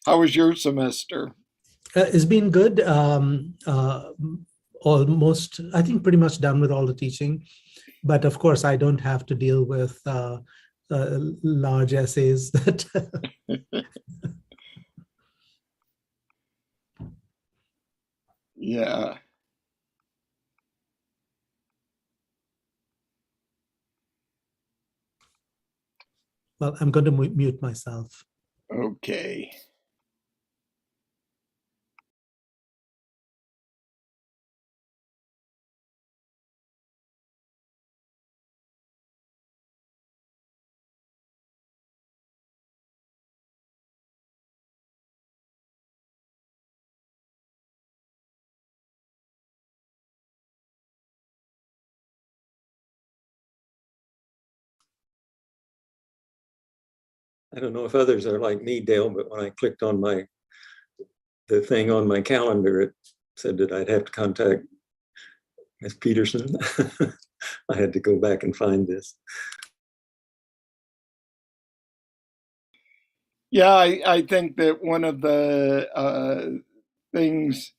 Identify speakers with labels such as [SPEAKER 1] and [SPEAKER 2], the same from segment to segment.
[SPEAKER 1] How was your semester?
[SPEAKER 2] It's been good. Almost, I think, pretty much done with all the teaching. But of course, I don't have to deal with large essays that.
[SPEAKER 1] Yeah.
[SPEAKER 2] Well, I'm going to mute myself.
[SPEAKER 1] Okay.
[SPEAKER 3] I don't know if others are like me, Dale, but when I clicked on the thing on my calendar, it said that I'd have to contact Ms. Peterson. I had to go back and find this.
[SPEAKER 1] Yeah, I think that one of the things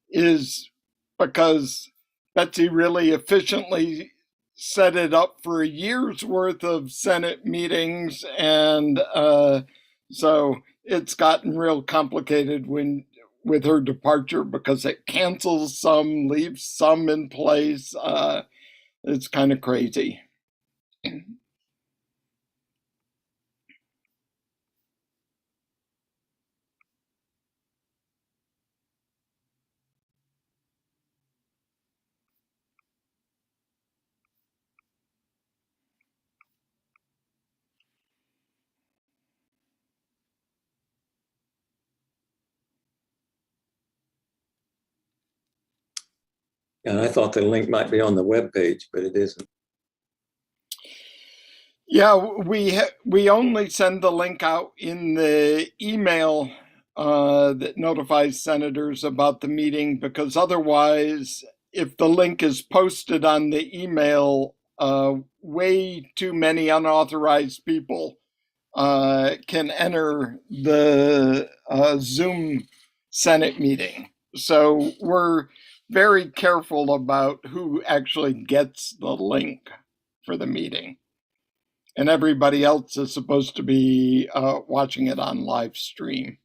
[SPEAKER 1] is because Betsy really efficiently set it up for a year's worth of Senate meetings, and so it's gotten real complicated with her departure because it cancels some, leaves some in place. It's kind of crazy.
[SPEAKER 3] And I thought the link might be on the web page, but it isn't.
[SPEAKER 1] Yeah, we only send the link out in the email that notifies senators about the meeting, because otherwise, if the link is posted on the email, way too many unauthorized people can enter the Zoom Senate meeting. So we're very careful about who actually gets the link for the meeting. And everybody else is supposed to be watching it on live stream.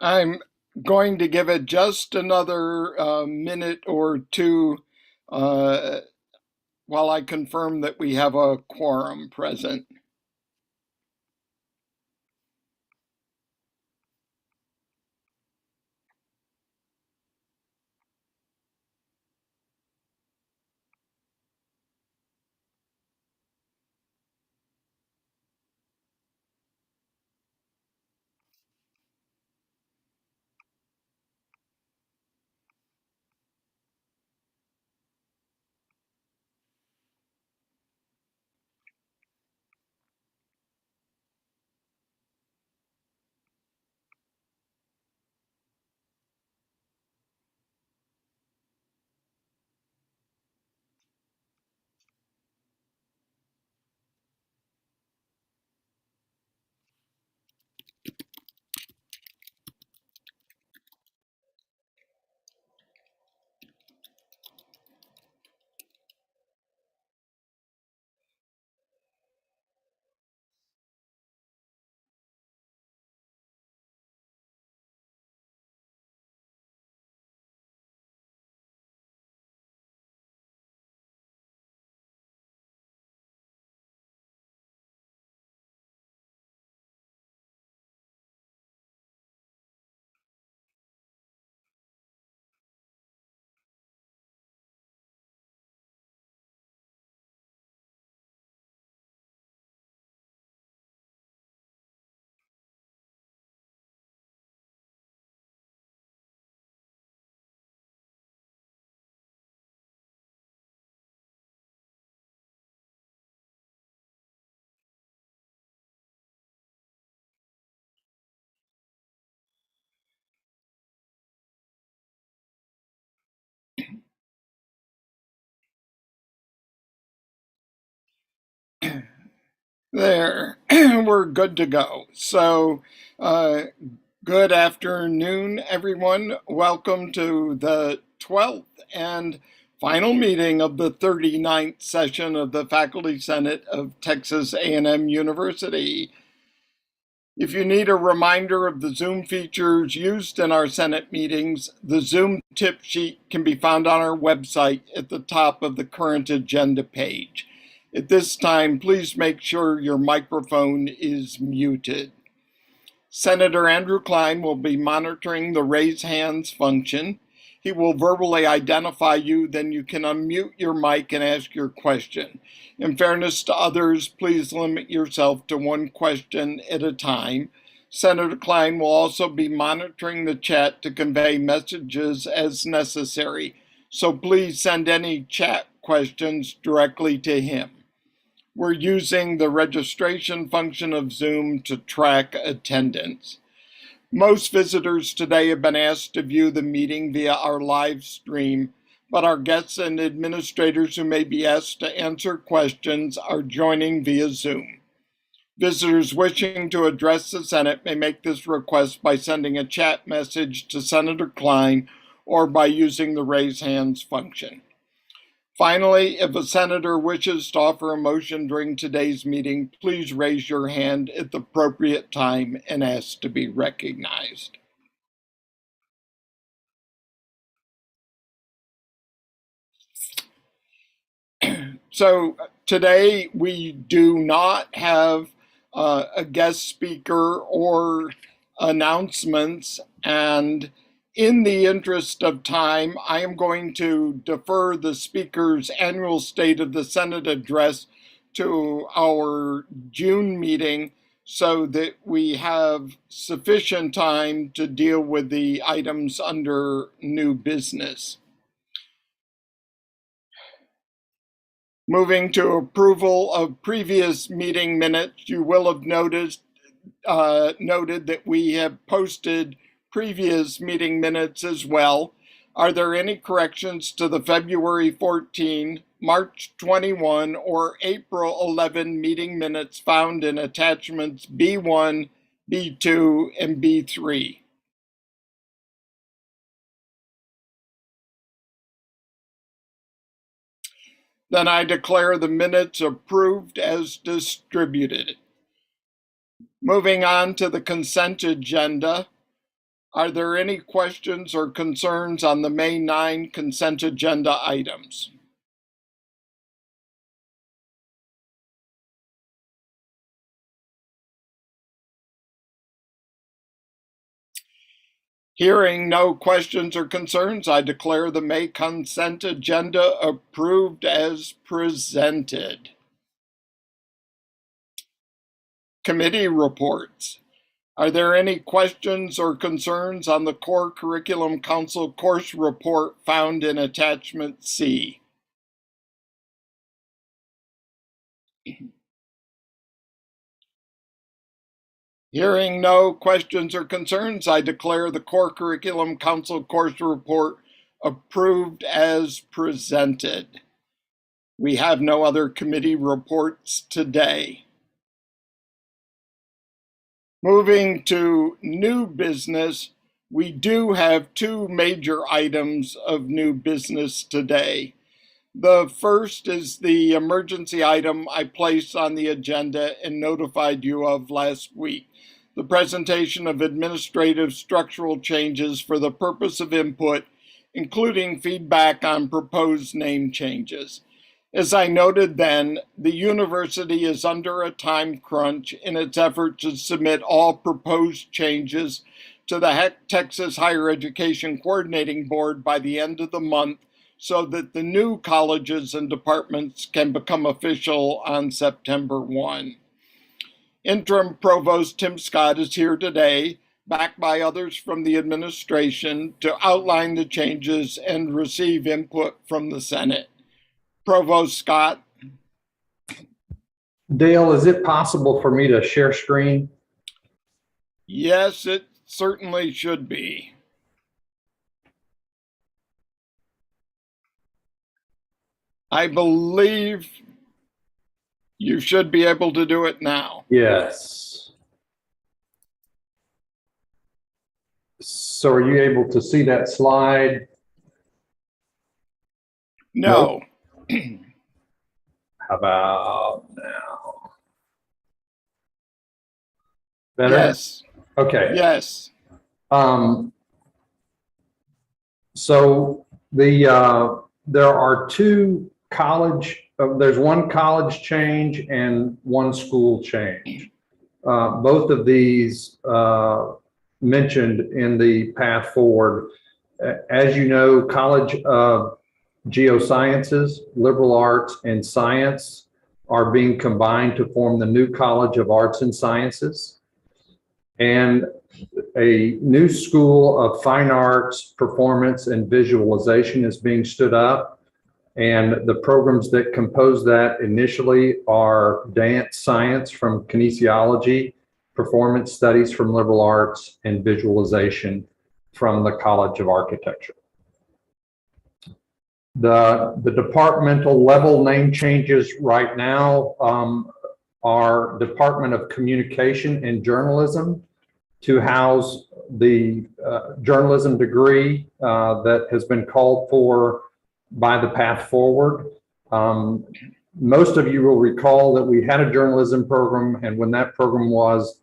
[SPEAKER 1] I'm going to give it just another minute or two uh, while I confirm that we have a quorum present. There, we're good to go. So, good afternoon, everyone. Welcome to the 12th and final meeting of the 39th session of the Faculty Senate of Texas A&M University. If you need a reminder of the Zoom features used in our Senate meetings, the Zoom tip sheet can be found on our website at the top of the current agenda page. At this time, please make sure your microphone is muted. Senator Andrew Klein will be monitoring the raise hands function. He will verbally identify you, then you can unmute your mic and ask your question. In fairness to others, please limit yourself to one question at a time. Senator Klein will also be monitoring the chat to convey messages as necessary, so please send any chat questions directly to him. We're using the registration function of Zoom to track attendance. Most visitors today have been asked to view the meeting via our live stream, but our guests and administrators who may be asked to answer questions are joining via Zoom. Visitors wishing to address the Senate may make this request by sending a chat message to Senator Klein or by using the raise hands function. Finally, if a senator wishes to offer a motion during today's meeting, please raise your hand at the appropriate time and ask to be recognized. So today we do not have a guest speaker or announcements, and in the interest of time, I am going to defer the speaker's annual State of the Senate address to our June meeting so that we have sufficient time to deal with the items under new business. Moving to approval of previous meeting minutes, you will have noted that we have posted previous meeting minutes as well. Are there any corrections to the February 14, March 21, or April 11 meeting minutes found in attachments B1, B2, and B3? Then I declare the minutes approved as distributed. Moving on to the consent agenda. Are there any questions or concerns on the May 9 consent agenda items? Hearing no questions or concerns, I declare the May consent agenda approved as presented. Committee reports. Are there any questions or concerns on the Core Curriculum Council course report found in attachment C? Hearing no questions or concerns, I declare the Core Curriculum Council course report approved as presented. We have no other committee reports today. Moving to new business, we do have two major items of new business today. The first is the emergency item I placed on the agenda and notified you of last week, the presentation of administrative structural changes for the purpose of input, including feedback on proposed name changes. As I noted then, the university is under a time crunch in its effort to submit all proposed changes to the Texas Higher Education Coordinating Board by the end of the month so that the new colleges and departments can become official on September 1. Interim Provost Tim Scott is here today, backed by others from the administration, to outline the changes and receive input from the Senate. Provost Scott.
[SPEAKER 4] Dale, is it possible for me to share screen?
[SPEAKER 1] Yes, it certainly should be. I believe You should be able to do it now.
[SPEAKER 4] Yes. So are you able to see that slide?
[SPEAKER 1] No.
[SPEAKER 4] How about now? Better?
[SPEAKER 1] Yes.
[SPEAKER 4] Okay.
[SPEAKER 1] Yes.
[SPEAKER 4] So there are two there's one college change and one school change. Both of these mentioned in the path forward. As you know, College of Geosciences, Liberal Arts, and Science are being combined to form the new College of Arts and Sciences. And a new School of Fine Arts, Performance, and Visualization is being stood up. And the programs that compose that initially are Dance Science from Kinesiology, Performance Studies from Liberal Arts, and Visualization from the College of Architecture. The departmental level name changes right now are Department of Communication and Journalism to house the journalism degree that has been called for by the path forward. Most of you will recall that we had a journalism program, and when that program was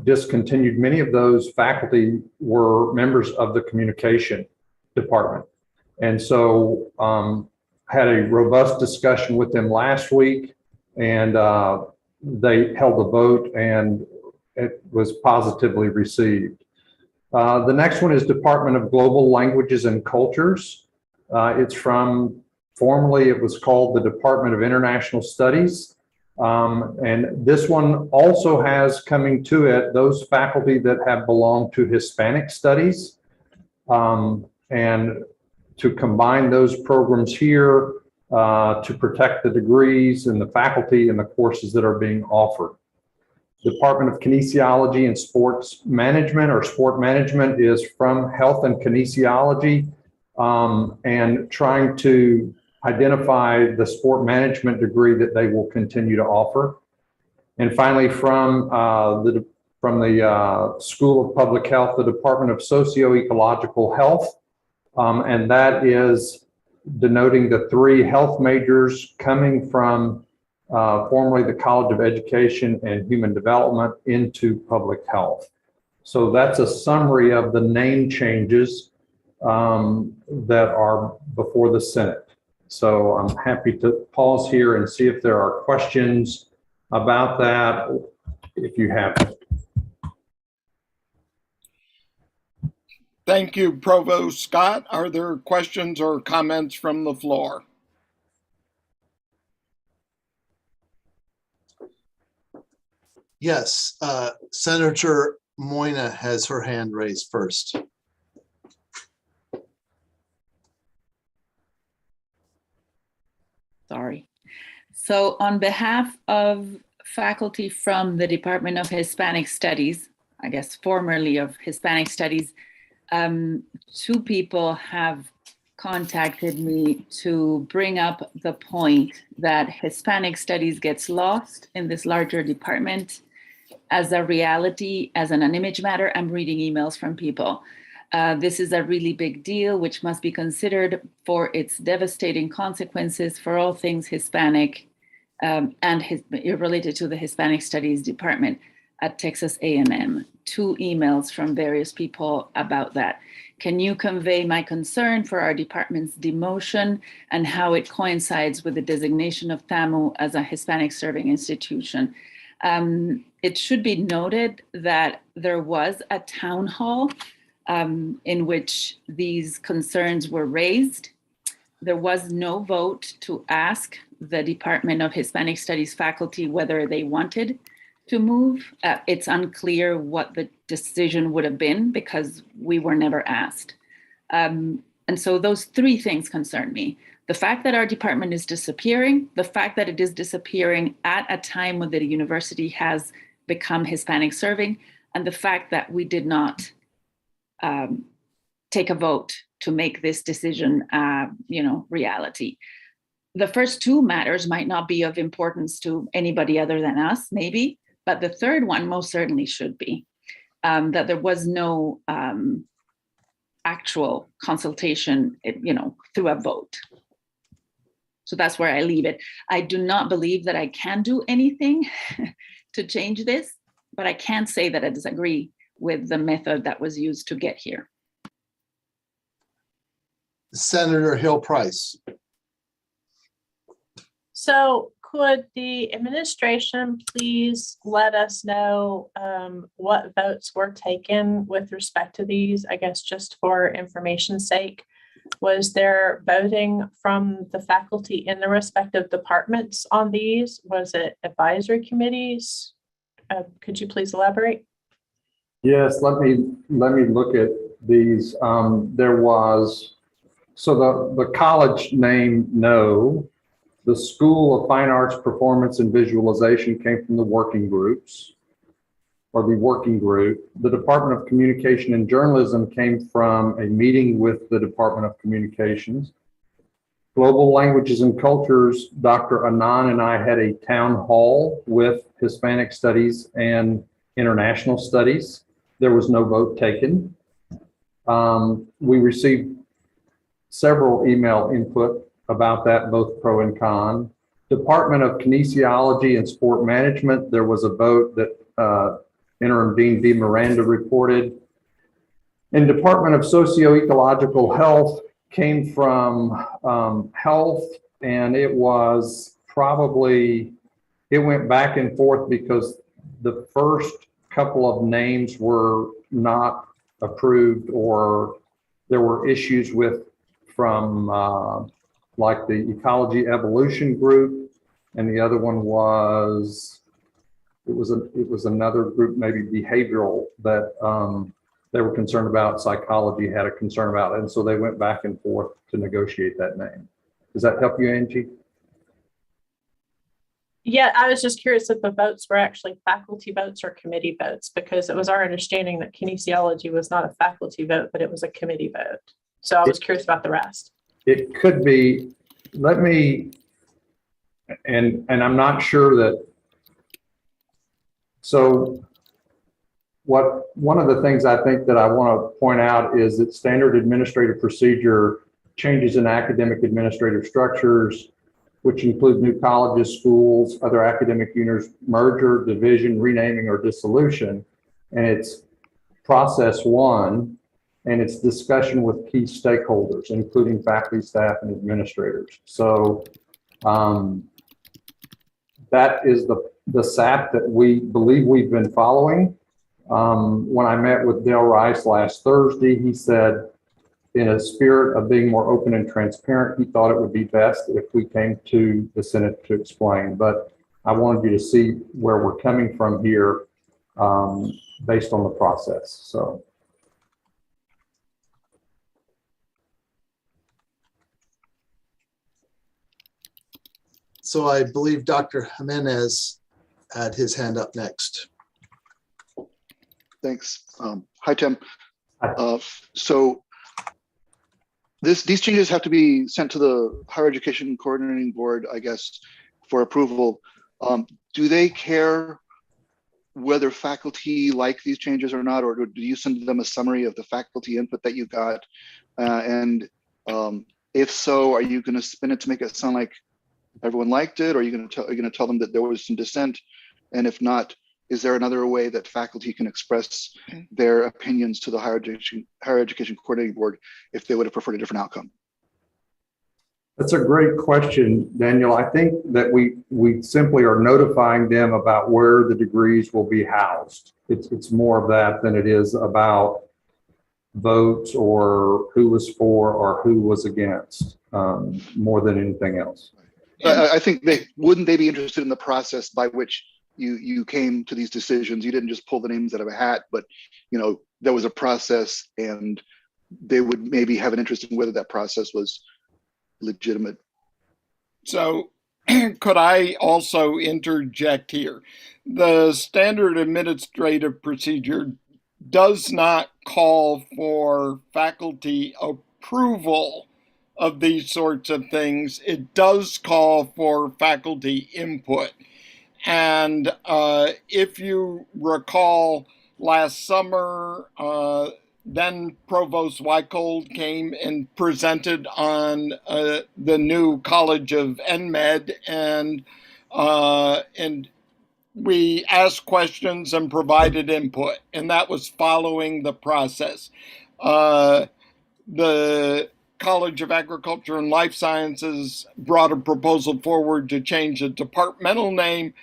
[SPEAKER 4] discontinued, many of those faculty were members of the communication department. And so had a robust discussion with them last week, and they held a vote and it was positively received. The next one is Department of Global Languages and Cultures. It's from, formerly it was called the Department of International Studies. And this one also has coming to it those faculty that have belonged to Hispanic studies. And to combine those programs here to protect the degrees and the faculty and the courses that are being offered. Department of Kinesiology and Sports Management, or Sport Management, is from Health and Kinesiology, and trying to identify the sport management degree that they will continue to offer. And finally, from the School of Public Health, the Department of Socio-Ecological Health, and that is denoting the three health majors coming from formerly the College of Education and Human Development into public health. So that's a summary of the name changes that are before the Senate. So I'm happy to pause here and see if there are questions about that, if you have them.
[SPEAKER 1] Thank you, Provost Scott. Are there questions or comments from the floor?
[SPEAKER 5] Yes, Senator Moyna has her hand raised first.
[SPEAKER 6] Sorry. So on behalf of faculty from the Department of Hispanic Studies, I guess formerly of Hispanic Studies, two people have contacted me to bring up the point that Hispanic Studies gets lost in this larger department as a reality, as an image matter. I'm reading emails from people. This is a really big deal, which must be considered for its devastating consequences for all things Hispanic and related to the Hispanic Studies Department at Texas A&M. 2 emails from various people about that. Can you convey my concern for our department's demotion and how it coincides with the designation of TAMU as a Hispanic serving institution? It should be noted that there was a town hall in which these concerns were raised. There was no vote to ask the Department of Hispanic Studies faculty whether they wanted to move. It's unclear what the decision would have been because we were never asked. And so those 3 things concern me. The fact that our department is disappearing, the fact that it is disappearing at a time when the university has become Hispanic serving, and the fact that we did not take a vote to make this decision, reality. the first two matters might not be of importance to anybody other than us, maybe, but the third one most certainly should be, that there was no actual consultation, through a vote. So that's where I leave it. I do not believe that I can do anything to change this, but I can say that I disagree with the method that was used to get here.
[SPEAKER 5] Senator Hill Price.
[SPEAKER 7] So could the administration please let us know what votes were taken with respect to these? I guess just for information's sake, was there voting from the faculty in the respective departments on these? Was it advisory committees? Could you please elaborate?
[SPEAKER 4] Yes, let me look at these. There was, so the college name, no. The School of Fine Arts, Performance and Visualization came from the working groups, or the working group. The Department of Communication and Journalism came from a meeting with the Department of Communications. Global Languages and Cultures, Dr. Anand and I had a town hall with Hispanic Studies and International Studies. There was no vote taken. We received several email input about that, both pro and con. Department of Kinesiology and Sport Management, there was a vote that Interim Dean V. Miranda reported. And Department of Socio-Ecological Health came from health, and it was probably, it went back and forth because the first couple of names were not approved, or there were issues with from like the Ecology Evolution Group, and the other one was, it was another group, maybe behavioral, that they were concerned about, psychology had a concern about it, and so they went back and forth to negotiate that name. Does that help you, Angie?
[SPEAKER 7] Yeah, I was just curious if the votes were actually faculty votes or committee votes, because it was our understanding that kinesiology was not a faculty vote, but it was a committee vote. So I was curious about the rest.
[SPEAKER 4] It could be, let me, and I'm not sure that, so one of the things I think that I want to point out is that standard administrative procedure changes in academic administrative structures, which include new colleges, schools, other academic units, merger, division, renaming, or dissolution. And it's process one, and it's discussion with key stakeholders, including faculty, staff, and administrators. So that is the SAP that we believe we've been following. When I met with Dale Rice last Thursday, he said, in a spirit of being more open and transparent, he thought it would be best if we came to the Senate to explain. But I wanted you to see where we're coming from here based on the process.
[SPEAKER 5] So I believe Dr. Jimenez had his hand up next.
[SPEAKER 8] Thanks. Hi, Tim.
[SPEAKER 4] Hi.
[SPEAKER 8] So these changes have to be sent to the Higher Education Coordinating Board, I guess, for approval. Do they care whether faculty like these changes or not, or do you send them a summary of the faculty input that you got? And if so, are you going to spin it to make it sound like everyone liked it, or are you going to tell them that there was some dissent? And if not, is there another way that faculty can express their opinions to the Higher Education Coordinating Board if they would have preferred a different outcome?
[SPEAKER 4] That's a great question, Daniel. I think that we simply are notifying them about where the degrees will be housed. It's more of that than it is about votes or who was for or who was against, more than anything else.
[SPEAKER 8] I think wouldn't they be interested in the process by which you came to these decisions? You didn't just pull the names out of a hat, but there was a process, and they would maybe have an interest in whether that process was legitimate.
[SPEAKER 1] So could I also interject here? The standard administrative procedure does not call for faculty approval of these sorts of things, it does call for faculty input. And if you recall, last summer, then Provost Wycold came and presented on the new College of NMed, and we asked questions and provided input, and that was following the process. The College of Agriculture and Life Sciences brought a proposal forward to change the departmental name,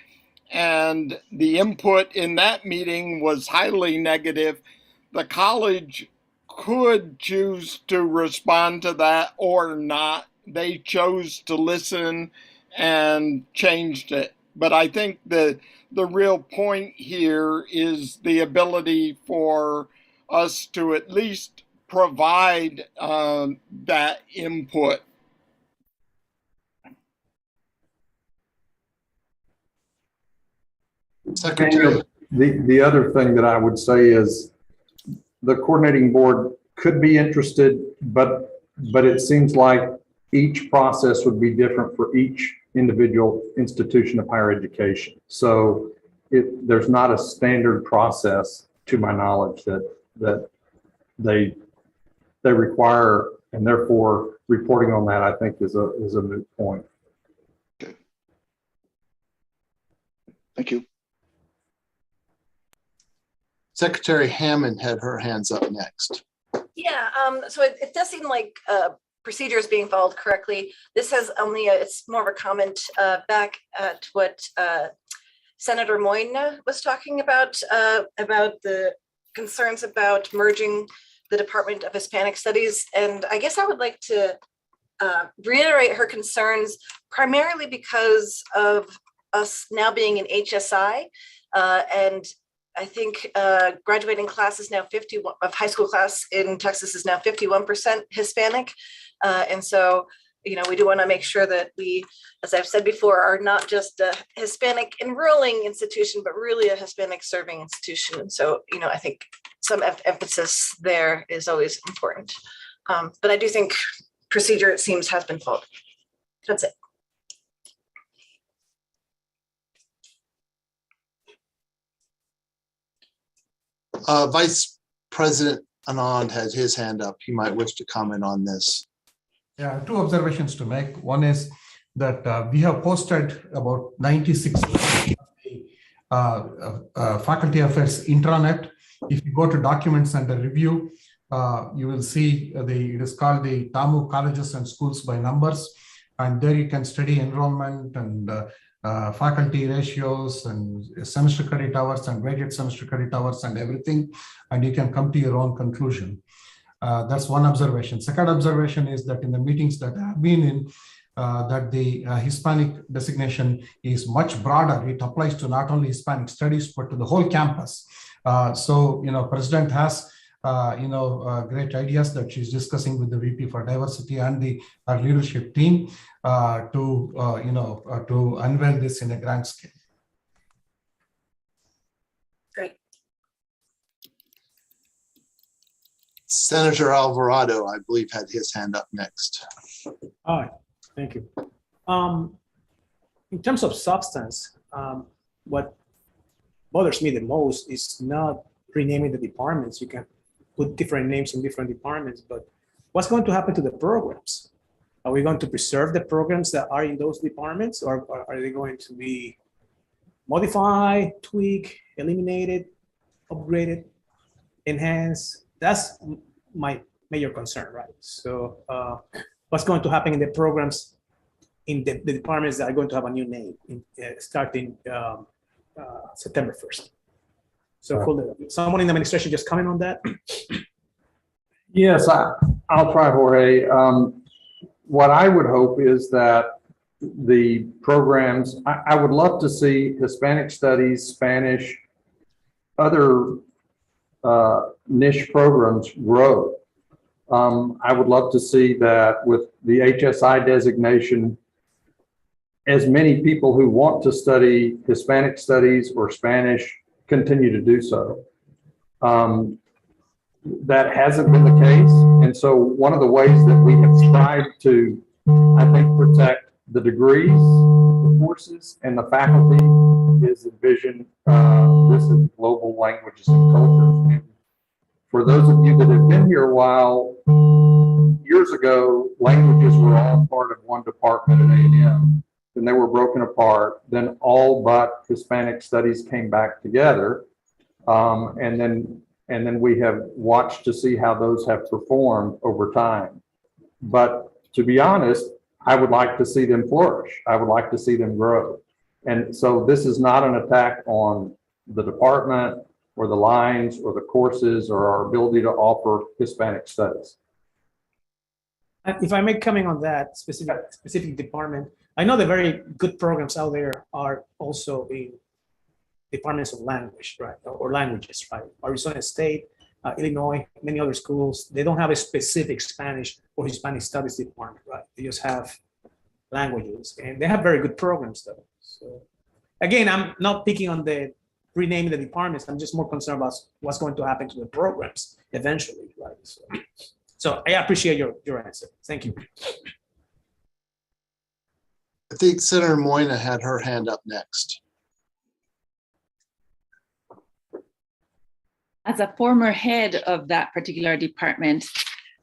[SPEAKER 1] and the input in that meeting was highly negative. The college could choose to respond to that or not. They chose to listen and changed it. But I think the real point here is the ability for us to at least provide that input.
[SPEAKER 5] Secretary,
[SPEAKER 4] The other thing that I would say is the coordinating board could be interested, but it seems like each process would be different for each individual institution of higher education. So there's not a standard process, to my knowledge, that they require, and therefore reporting on that, I think, is a moot point.
[SPEAKER 8] Okay. Thank you.
[SPEAKER 5] Secretary Hammond had her hands up next.
[SPEAKER 9] Yeah, so it does seem like procedure is being followed correctly. This has only, it's more of a comment back at what Senator Moyna was talking about the concerns about merging the Department of Hispanic Studies. And I guess I would like to reiterate her concerns, primarily because of us now being in HSI. And I think graduating class is now 51 of high school class in Texas is now 51% Hispanic. And so, you know, we do want to make sure that we, as I've said before, are not just a Hispanic enrolling institution, but really a Hispanic serving institution. And so, you know, I think some emphasis there is always important. But I do think procedure, it seems, has been followed. That's it.
[SPEAKER 5] Vice President Anand had his hand up. He might wish to comment on this.
[SPEAKER 10] Yeah, two observations to make. One is that we have posted about 96 faculty affairs intranet. If you go to documents and the review, you will see it is called the TAMU colleges and schools by numbers. And there you can study enrollment and faculty ratios and semester credit hours and weighted semester credit hours and everything. And you can come to your own conclusion. That's one observation. Second observation is that in the meetings that I have been in, that the Hispanic designation is much broader. It applies to not only Hispanic studies, but to the whole campus. So, you know, President has, great ideas that she's discussing with the VP for diversity and the leadership team to unveil this in a grand scale.
[SPEAKER 9] Great.
[SPEAKER 5] Senator Alvarado, I believe, had his hand up next.
[SPEAKER 11] All right, thank you. In terms of substance, what bothers me the most is not renaming the departments. You can put different names in different departments, but what's going to happen to the programs? Are we going to preserve the programs that are in those departments, or are they going to be modified, tweaked, eliminated, upgraded, enhanced? That's my major concern, right? So what's going to happen in the programs in the departments that are going to have a new name starting September 1st? So could someone in the administration just comment on that?
[SPEAKER 4] Yes, I'll try, Jorge. What I would hope is that the programs, I would love to see Hispanic studies, Spanish, other niche programs grow. I would love to see that with the HSI designation, as many people who want to study Hispanic studies or Spanish continue to do so. that hasn't been the case. And so one of the ways that we have tried to, I think, protect the degrees, the courses, and the faculty is envision this as global languages and cultures. And for those of you that have been here a while, years ago, languages were all part of one department at A&M. Then they were broken apart. Then all but Hispanic studies came back together. And then we have watched to see how those have performed over time. But to be honest, I would like to see them flourish. I would like to see them grow. And so this is not an attack on the department or the lines or the courses or our ability to offer Hispanic studies.
[SPEAKER 11] If I may comment on that specific department, I know the very good programs out there are also in departments of language, right, or languages, right? Arizona State, Illinois, many other schools, they don't have a specific Spanish or Hispanic studies department, right? They just have languages, and they have very good programs though. So again, I'm not picking on the renaming the departments. I'm just more concerned about what's going to happen to the programs eventually, right? So I appreciate your answer. Thank you.
[SPEAKER 5] I think Senator Moyna had her hand up next.
[SPEAKER 6] As a former head of that particular department,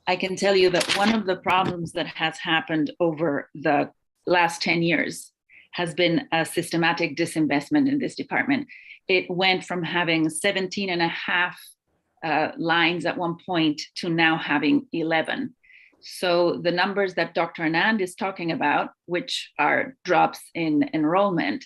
[SPEAKER 6] I can tell you that one of the problems that has happened over the last 10 years has been a systematic disinvestment in this department. It went from having 17 and a half lines at one point to now having 11. So the numbers that Dr. Anand is talking about, which are drops in enrollment,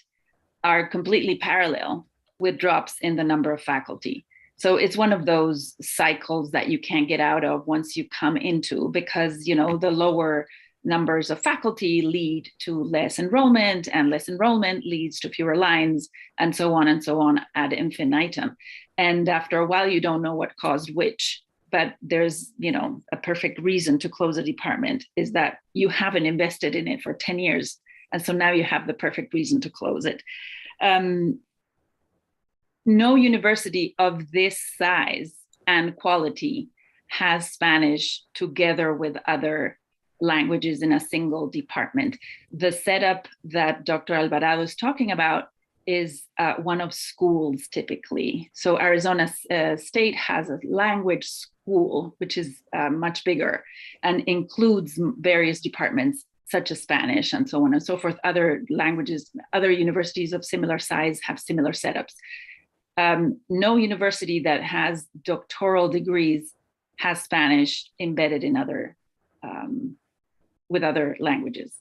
[SPEAKER 6] are completely parallel with drops in the number of faculty. So it's one of those cycles that you can't get out of once you come into, because, you know, the lower numbers of faculty lead to less enrollment, and less enrollment leads to fewer lines, and so on ad infinitum. And after a while, you don't know what caused which, but there's, you know, a perfect reason to close a department is that you haven't invested in it for 10 years. And so now you have the perfect reason to close it. No university of this size and quality has Spanish together with other languages in a single department. The setup that Dr. Alvarado is talking about is one of schools typically. So Arizona State has a language school, which is much bigger and includes various departments such as Spanish and so on and so forth. Other languages, other universities of similar size have similar setups. No university that has doctoral degrees has Spanish embedded in other, with other languages.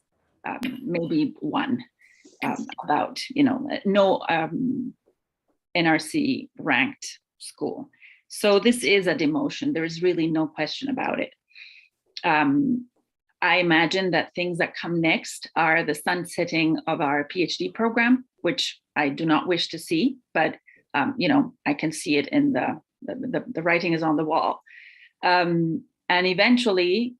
[SPEAKER 6] Maybe one, about, you know, no NRC ranked school. So this is a demotion. There is really no question about it. I imagine that things that come next are the sunsetting of our PhD program, which I do not wish to see, but you know, I can see it in the writing is on the wall. And eventually,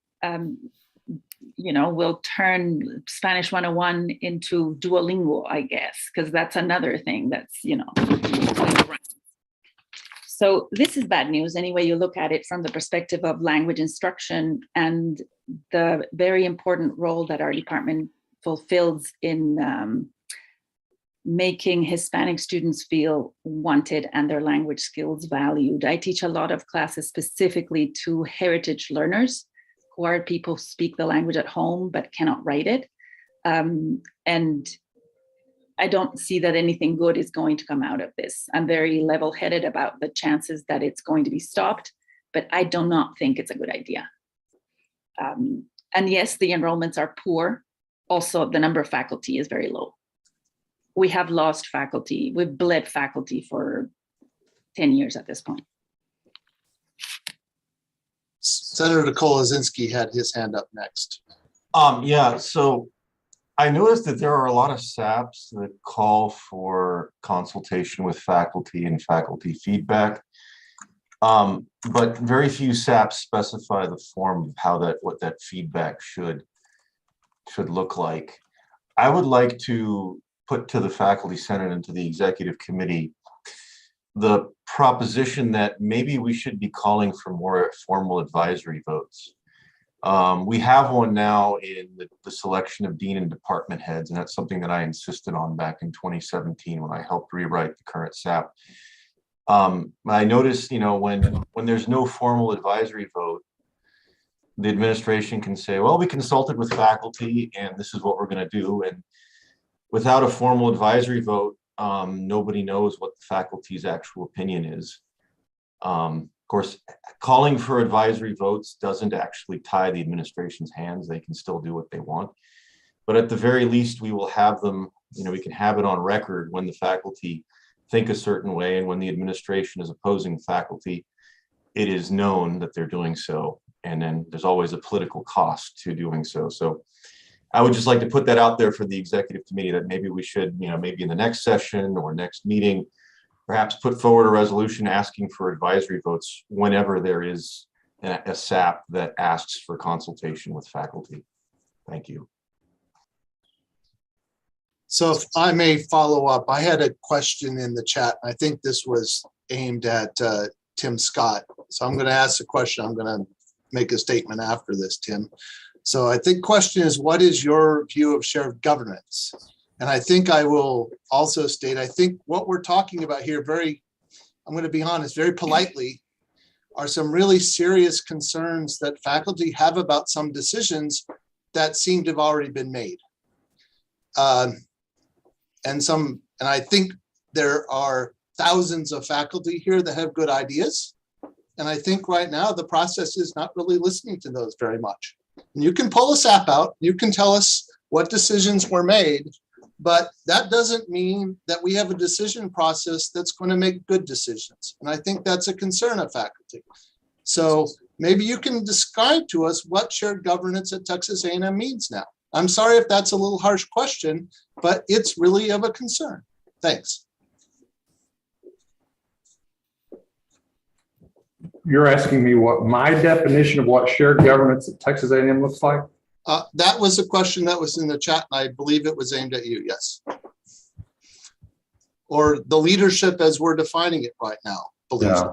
[SPEAKER 6] you know, we'll turn Spanish 101 into Duolingo, I guess, because that's another thing that's, you know. So this is bad news any way you look at it from the perspective of language instruction and the very important role that our department fulfills in making Hispanic students feel wanted and their language skills valued. I teach a lot of classes specifically to heritage learners, who are people who speak the language at home but cannot write it. And I don't see that anything good is going to come out of this. I'm very level-headed about the chances that it's going to be stopped, but I do not think it's a good idea. And yes, the enrollments are poor. Also, the number of faculty is very low. We have lost faculty. We've bled faculty for 10 years at this point.
[SPEAKER 5] Senator Kolazinski had his hand up next.
[SPEAKER 12] Yeah, so I noticed that there are a lot of SAPs that call for consultation with faculty and faculty feedback, but very few SAPs specify the form of how what that feedback should look like. I would like to put to the Faculty Senate and to the Executive Committee the proposition that maybe we should be calling for more formal advisory votes. We have one now in the selection of dean and department heads, and that's something that I insisted on back in 2017 when I helped rewrite the current SAP. I noticed, when there's no formal advisory vote, the administration can say, well, we consulted with faculty and this is what we're going to do. And without a formal advisory vote, nobody knows what the faculty's actual opinion is. Of course, calling for advisory votes doesn't actually tie the administration's hands. They can still do what they want. But at the very least, we will have them, we can have it on record when the faculty think a certain way, and when the administration is opposing faculty, it is known that they're doing so. And then there's always a political cost to doing so. So I would just like to put that out there for the executive committee, that maybe we should, maybe in the next session or next meeting, perhaps put forward a resolution asking for advisory votes whenever there is a SAP that asks for consultation with faculty. Thank you.
[SPEAKER 5] So if I may follow up, I had a question in the chat. I think this was aimed at Tim Scott. So I'm going to ask the question. I'm going to make a statement after this, Tim. So I think question is, what is your view of shared governance? And I think I will also state, I think what we're talking about here, I'm going to be honest, very politely, are some really serious concerns that faculty have about some decisions that seem to have already been made. And I think there are thousands of faculty here that have good ideas. And I think right now the process is not really listening to those very much. And you can pull a SAP out, you can tell us what decisions were made, but that doesn't mean that we have a decision process that's going to make good decisions. And I think that's a concern of faculty. So maybe you can describe to us what shared governance at Texas A&M means now. I'm sorry if that's a little harsh question, but it's really of a concern. Thanks.
[SPEAKER 4] You're asking me what my definition of what shared governance at Texas A&M looks like?
[SPEAKER 5] That was a question that was in the chat, and I believe it was aimed at you, yes. Or the leadership as we're defining it right now, believes it.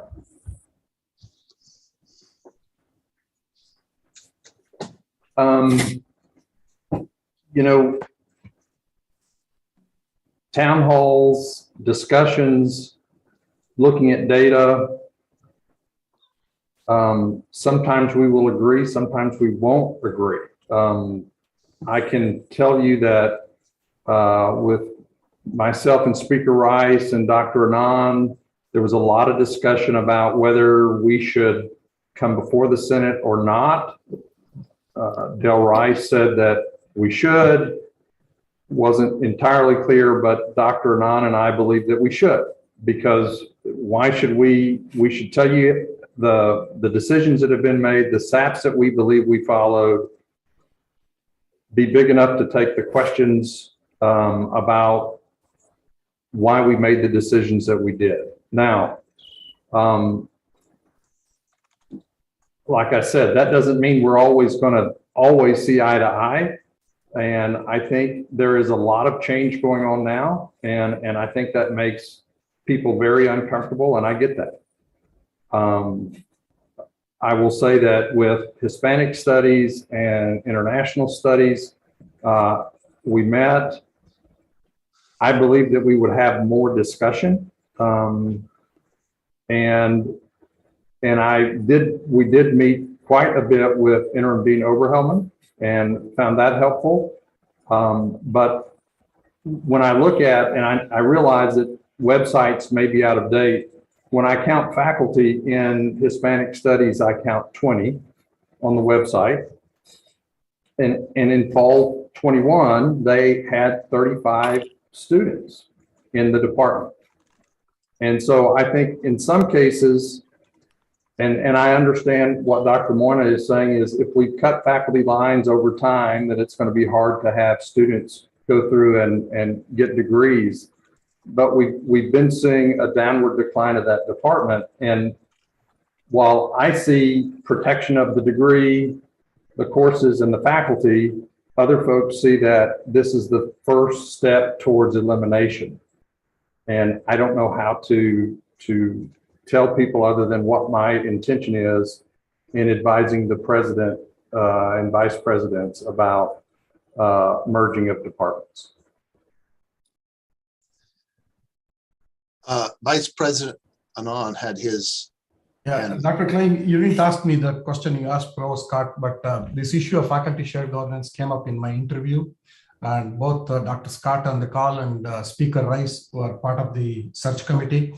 [SPEAKER 4] Town halls, discussions, looking at data. Sometimes we will agree, sometimes we won't agree. I can tell you that with myself and Speaker Rice and Dr. Anand, there was a lot of discussion about whether we should come before the Senate or not. Del Rice said that we should. Wasn't entirely clear, but Dr. Anand and I believe that we should, because why should we should tell you the decisions that have been made, the SAPs that we believe we followed, be big enough to take the questions about why we made the decisions that we did. Now, like I said, that doesn't mean we're always going to see eye to eye. And I think there is a lot of change going on now. And I think that makes people very uncomfortable, and I get that. I will say that with Hispanic studies and international studies, we met. I believe that we would have more discussion. And we did meet quite a bit with Interim Dean Oberhelman and found that helpful. But when I look at, and I realize that websites may be out of date, when I count faculty in Hispanic studies, I count 20 on the website. And in fall 21, they had 35 students in the department. And so I think in some cases, and I understand what Dr. Moina is saying is if we cut faculty lines over time, that it's going to be hard to have students go through and get degrees. But we've been seeing a downward decline of that department. And while I see protection of the degree, the courses, and the faculty, other folks see that this is the first step towards elimination. And I don't know how to to tell people other than what my intention is in advising the president and vice presidents about merging of departments.
[SPEAKER 5] Vice President Anon had his.
[SPEAKER 10] Yeah, Dr. Klein, you didn't ask me the question you asked Provost Scott, but this issue of faculty shared governance came up in my interview. And both Dr. Scott on the call and Speaker Rice were part of the search committee.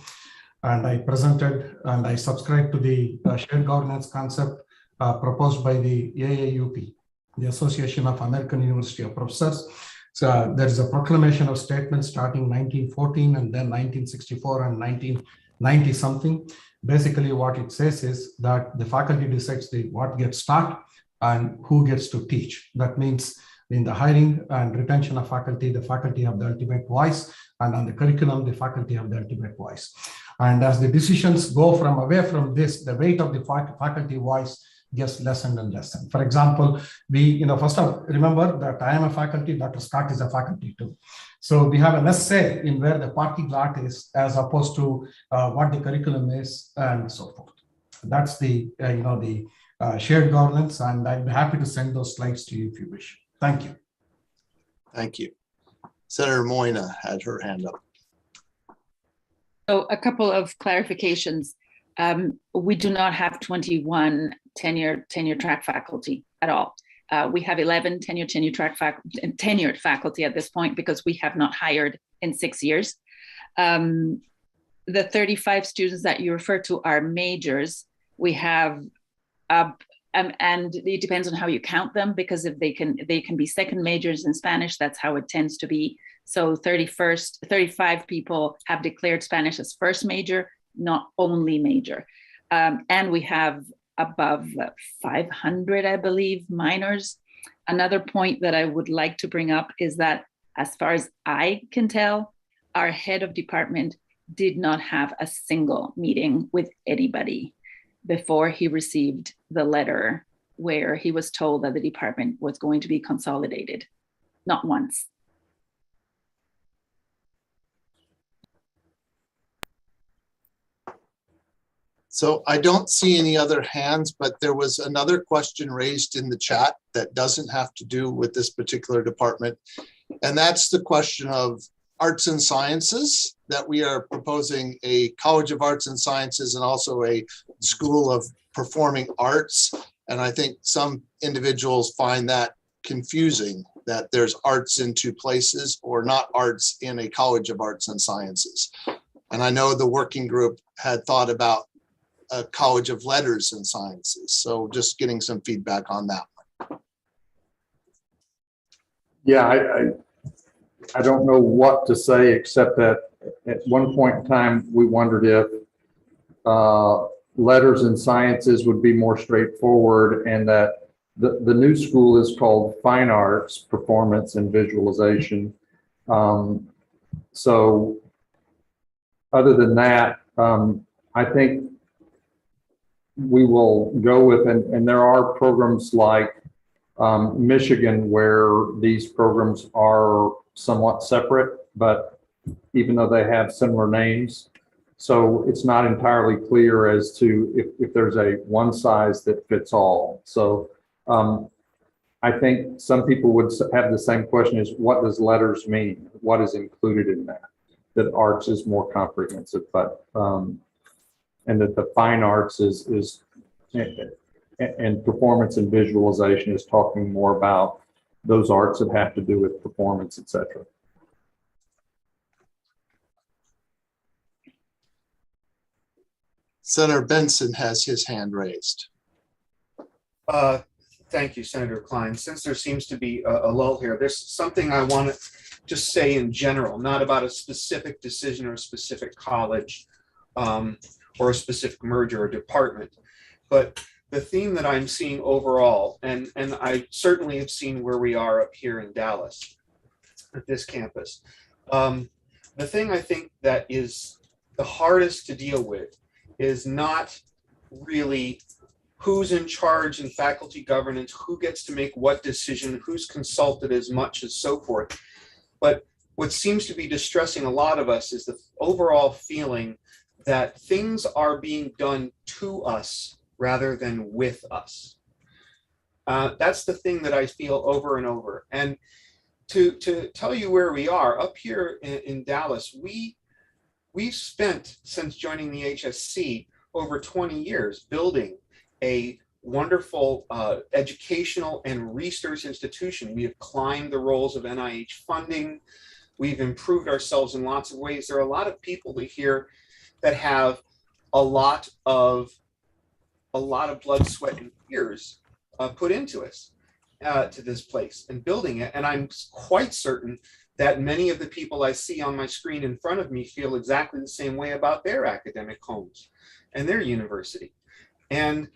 [SPEAKER 10] And I presented and I subscribed to the shared governance concept proposed by the AAUP, the Association of American University of Professors. So there is a proclamation of statements starting 1914 and then 1964 and 1990 something. Basically what it says is that the faculty decides what gets taught and who gets to teach. That means in the hiring and retention of faculty, the faculty have the ultimate voice, and on the curriculum, the faculty have the ultimate voice. And as the decisions go away from this, the weight of the faculty voice gets lessened and lessened. For example, first of all, remember that I am a faculty, Dr. Scott is a faculty too. So we have a less say in where the party lot is as opposed to what the curriculum is and so forth. That's the shared governance, and I'd be happy to send those slides to you if you wish. Thank you.
[SPEAKER 5] Thank you. Senator Moyna had her hand up.
[SPEAKER 6] So a couple of clarifications. We do not have 21 tenure track faculty at all. We have 11 tenured faculty at this point because we have not hired in 6 years. The 35 students that you refer to are majors. We have, and it depends on how you count them, because if they can be second majors in Spanish, that's how it tends to be. So 35 people have declared Spanish as first major, not only major. And we have above 500, I believe, minors. Another point that I would like to bring up is that, as far as I can tell, our head of department did not have a single meeting with anybody before he received the letter where he was told that the department was going to be consolidated. Not once.
[SPEAKER 5] So I don't see any other hands, but there was another question raised in the chat that doesn't have to do with this particular department. And that's the question of arts and sciences, that we are proposing a College of Arts and Sciences and also a School of Performing Arts. And I think some individuals find that confusing, that there's arts in two places or not arts in a College of Arts and Sciences. And I know the working group had thought about a College of Letters and Sciences. So just getting some feedback on that one.
[SPEAKER 4] Yeah, I don't know what to say, except that at one point in time, we wondered if letters and sciences would be more straightforward, and that the new school is called Fine Arts, Performance and Visualization. So other than that, I think we will go with, and there are programs like Michigan where these programs are somewhat separate, but even though they have similar names. So it's not entirely clear as to if there's a one size that fits all. So I think some people would have the same question as, what does letters mean? What is included in that? That arts is more comprehensive, but and that the fine arts is and performance and visualization is talking more about those arts that have to do with performance, etc.
[SPEAKER 5] Senator Benson has his hand raised.
[SPEAKER 13] Thank you, Senator Klein. Since there seems to be a lull here, there's something I want to just say in general, not about a specific decision or a specific college or a specific merger or department, but the theme that I'm seeing overall, and I certainly have seen where we are up here in Dallas at this campus. The thing I think that is the hardest to deal with is not really who's in charge in faculty governance, who gets to make what decision, who's consulted as much as so forth. But what seems to be distressing a lot of us is the overall feeling that things are being done to us rather than with us. That's the thing that I feel over and over. And to tell you where we are, up here in Dallas, we've spent, since joining the HSC, over 20 years building a wonderful educational and research institution. We have climbed the roles of NIH funding. We've improved ourselves in lots of ways. There are a lot of people here that have a lot of blood, sweat, and tears put into us, to this place and building it. And I'm quite certain that many of the people I see on my screen in front of me feel exactly the same way about their academic homes and their university. And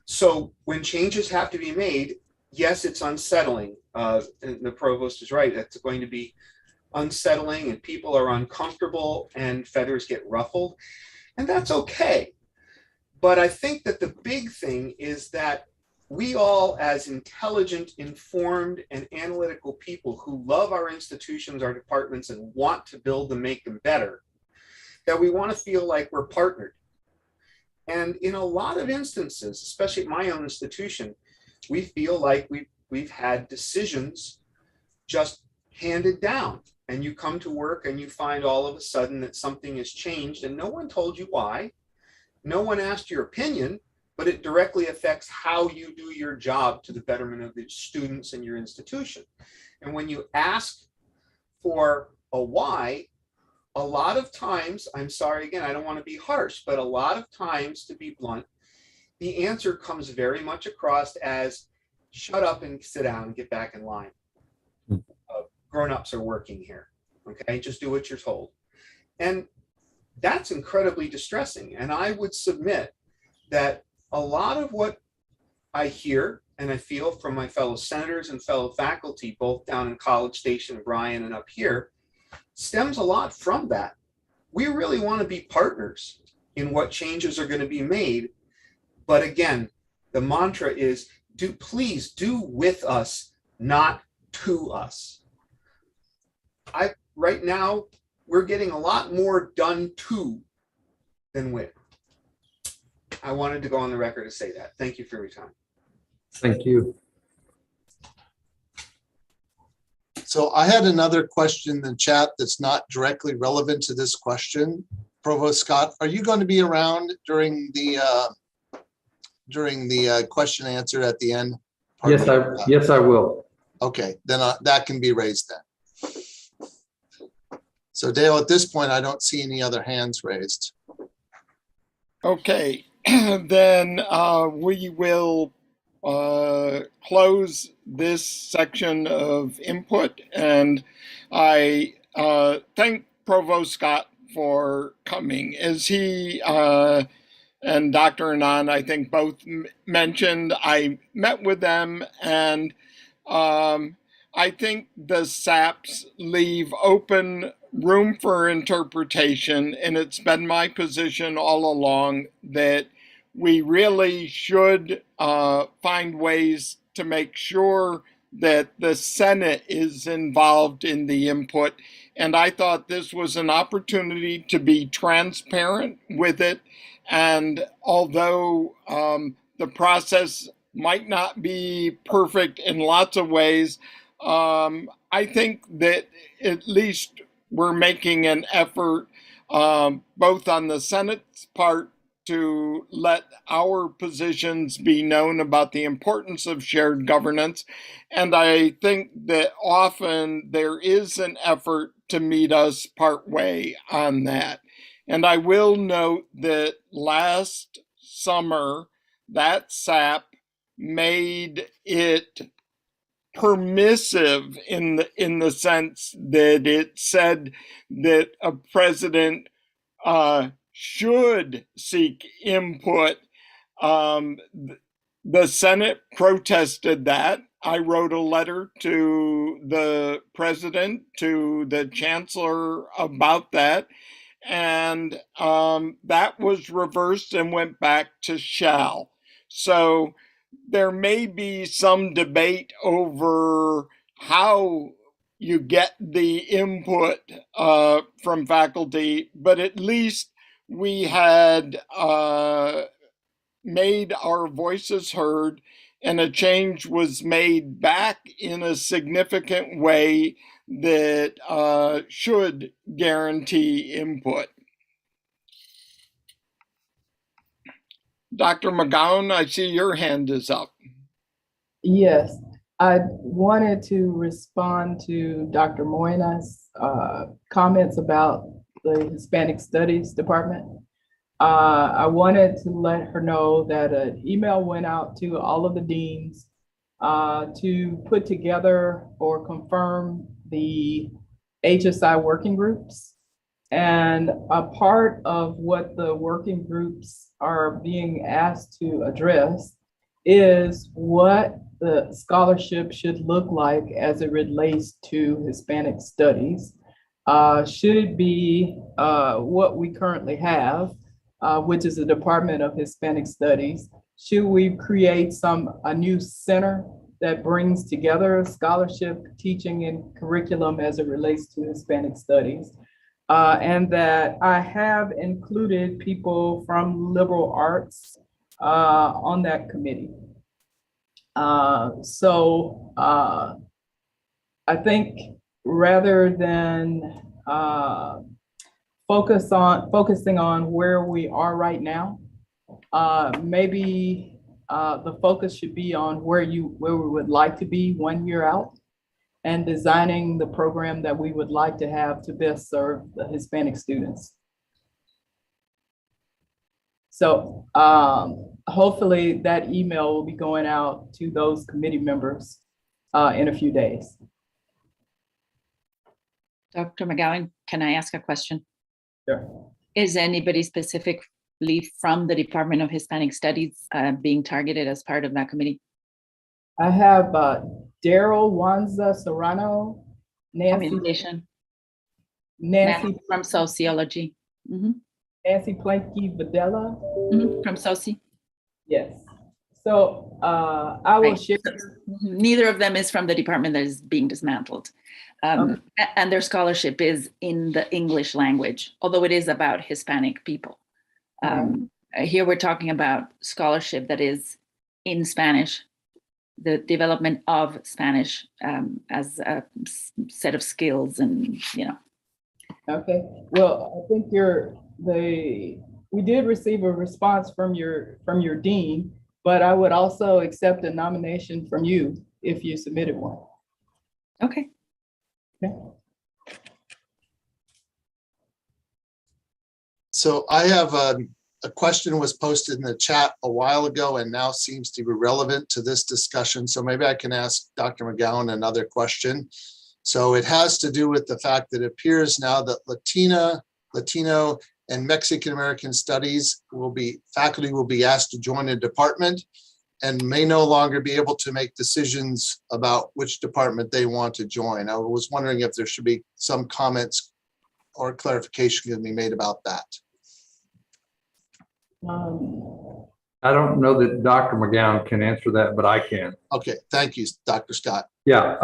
[SPEAKER 13] so when changes have to be made, yes, it's unsettling. And the provost is right. It's going to be unsettling and people are uncomfortable and feathers get ruffled. And that's okay. But I think that the big thing is that we all, as intelligent, informed, and analytical people who love our institutions, our departments, and want to build them, make them better, that we want to feel like we're partnered. And in a lot of instances, especially at my own institution, we feel like we've had decisions just handed down. And you come to work and you find all of a sudden that something has changed and no one told you why. No one asked your opinion, but it directly affects how you do your job to the betterment of the students in your institution. And when you ask for a why, a lot of times, I'm sorry again, I don't want to be harsh, but a lot of times, to be blunt, the answer comes very much across as shut up and sit down and get back in line. Grown-ups are working here, okay? Just do what you're told. And that's incredibly distressing. And I would submit that a lot of what I hear and I feel from my fellow senators and fellow faculty, both down in College Station, Bryan, and up here, stems a lot from that. We really want to be partners in what changes are going to be made. But again, the mantra is, please do with us, not to us. Right now, we're getting a lot more done to than with. I wanted to go on the record to say that. Thank you for your time.
[SPEAKER 4] Thank you.
[SPEAKER 5] So I had another question in the chat that's not directly relevant to this question. Provost Scott, are you going to be around during the question and answer at the end?
[SPEAKER 4] Yes, I will.
[SPEAKER 5] Okay, then that can be raised then. So Dale, at this point, I don't see any other hands raised.
[SPEAKER 1] Okay, then we will close this section of input, and I thank Provost Scott for coming. As he and Dr. Anand, I think, both mentioned, I met with them, and I think the SAPs leave open room for interpretation, and it's been my position all along that we really should find ways to make sure that the Senate is involved in the input. And I thought this was an opportunity to be transparent with it. And although the process might not be perfect in lots of ways, I think that at least we're making an effort both on the Senate's part to let our positions be known about the importance of shared governance. And I think that often there is an effort to meet us partway on that. And I will note that last summer, that SAP made it permissive in the sense that it said that a president should seek input. The Senate protested that. I wrote a letter to the president, to the chancellor about that, and that was reversed and went back to shall. So there may be some debate over how you get the input from faculty, but at least we had made our voices heard, and a change was made back in a significant way that should guarantee input. Dr. McGowan, I see your hand is up.
[SPEAKER 14] Yes, I wanted to respond to Dr. Moyna's comments about the Hispanic Studies Department. I wanted to let her know that an email went out to all of the deans to put together or confirm the HSI working groups. And a part of what the working groups are being asked to address is what the scholarship should look like as it relates to Hispanic studies. Should it be what we currently have, which is the Department of Hispanic Studies? Should we create a new center that brings together scholarship, teaching, and curriculum as it relates to Hispanic studies? And that I have included people from liberal arts on that committee. So I think rather than focusing on where we are right now, maybe the focus should be on where we would like to be 1 year out, and designing the program that we would like to have to best serve the Hispanic students. So hopefully that email will be going out to those committee members in a few days.
[SPEAKER 6] Dr. McGowan, can I ask a question?
[SPEAKER 14] Sure.
[SPEAKER 6] Is anybody specifically from the Department of Hispanic Studies being targeted as part of that committee?
[SPEAKER 14] I have Daryl Wanza Serrano, Nancy
[SPEAKER 6] from Sociology. Mm-hmm.
[SPEAKER 14] Nancy Planky Videla.
[SPEAKER 6] Mm-hmm. From Soci.
[SPEAKER 14] Yes. So I will share.
[SPEAKER 6] Neither of them is from the department that is being dismantled. And their scholarship is in the English language, although it is about Hispanic people. Here we're talking about scholarship that is in Spanish, the development of Spanish as a set of skills, and
[SPEAKER 14] Okay. Well, I think we did receive a response from your dean, but I would also accept a nomination from you if you submitted one.
[SPEAKER 6] Okay.
[SPEAKER 14] Okay.
[SPEAKER 5] So I have a question was posted in the chat a while ago and now seems to be relevant to this discussion. So maybe I can ask Dr. McGowan another question. So it has to do with the fact that it appears now that Latino and Mexican American studies faculty will be asked to join a department and may no longer be able to make decisions about which department they want to join. I was wondering if there should be some comments or clarification can be made about that.
[SPEAKER 4] I don't know that Dr. McGowan can answer that, but I can.
[SPEAKER 5] Okay, thank you, Dr. Scott.
[SPEAKER 4] Yeah.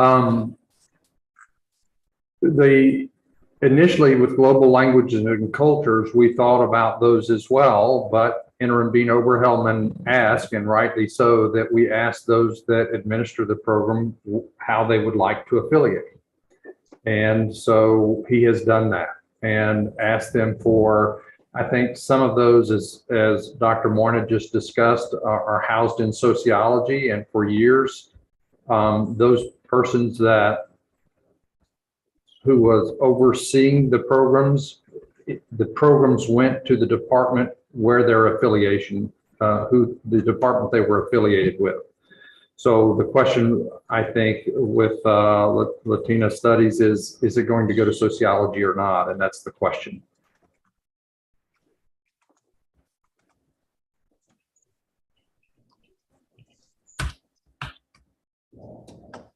[SPEAKER 4] Initially with global languages and cultures, we thought about those as well, but Interim Dean Oberhelman asked, and rightly so, that we ask those that administer the program how they would like to affiliate. And so he has done that and asked them for, I think some of those, as Dr. Moyna just discussed, are housed in sociology. And for years, those persons who was overseeing the programs went to the department where their affiliation, the department they were affiliated with. So the question, I think, with Latina studies is it going to go to sociology or not? And that's the question.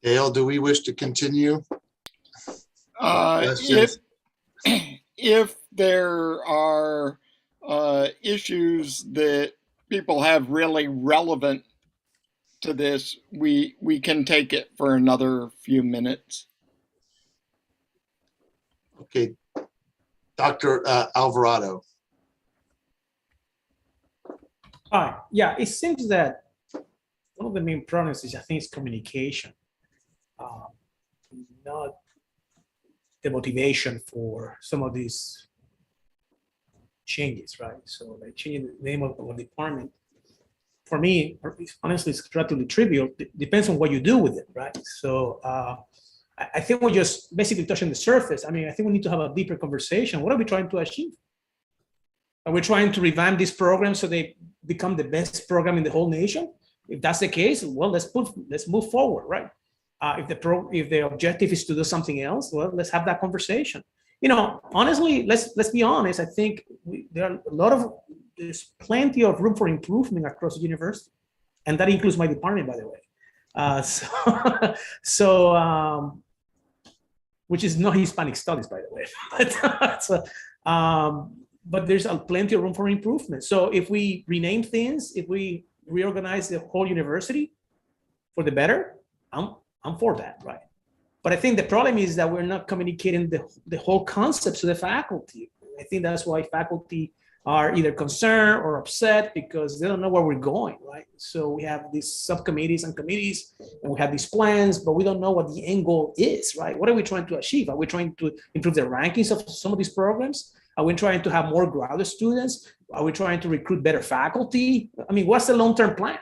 [SPEAKER 5] Gail, do we wish to continue?
[SPEAKER 1] If there are issues that people have really relevant to this, we can take it for another few minutes.
[SPEAKER 5] Okay, Dr. Alvarado.
[SPEAKER 11] Yeah, it seems that one of the main problems is, I think, is communication, not the motivation for some of these changes, right? So like changing the name of a department, for me, honestly, it's relatively trivial. Depends on what you do with it, right? So I think we're just basically touching the surface. I mean, I think we need to have a deeper conversation. What are we trying to achieve? Are we trying to revamp these programs so they become the best program in the whole nation? If that's the case, well, let's move forward, right? If the objective is to do something else, well, let's have that conversation. You know, honestly, let's be honest. I think there's plenty of room for improvement across the university, and that includes my department, by the way. Which is not Hispanic studies, by the way. But there's plenty of room for improvement. So if we rename things, if we reorganize the whole university for the better, I'm for that, right? But I think the problem is that we're not communicating the whole concepts to the faculty. I think that's why faculty are either concerned or upset because they don't know where we're going, right? So we have these subcommittees and committees, and we have these plans, but we don't know what the end goal is, right? What are we trying to achieve? Are we trying to improve the rankings of some of these programs? Are we trying to have more graduate students? Are we trying to recruit better faculty? I mean, what's the long-term plan?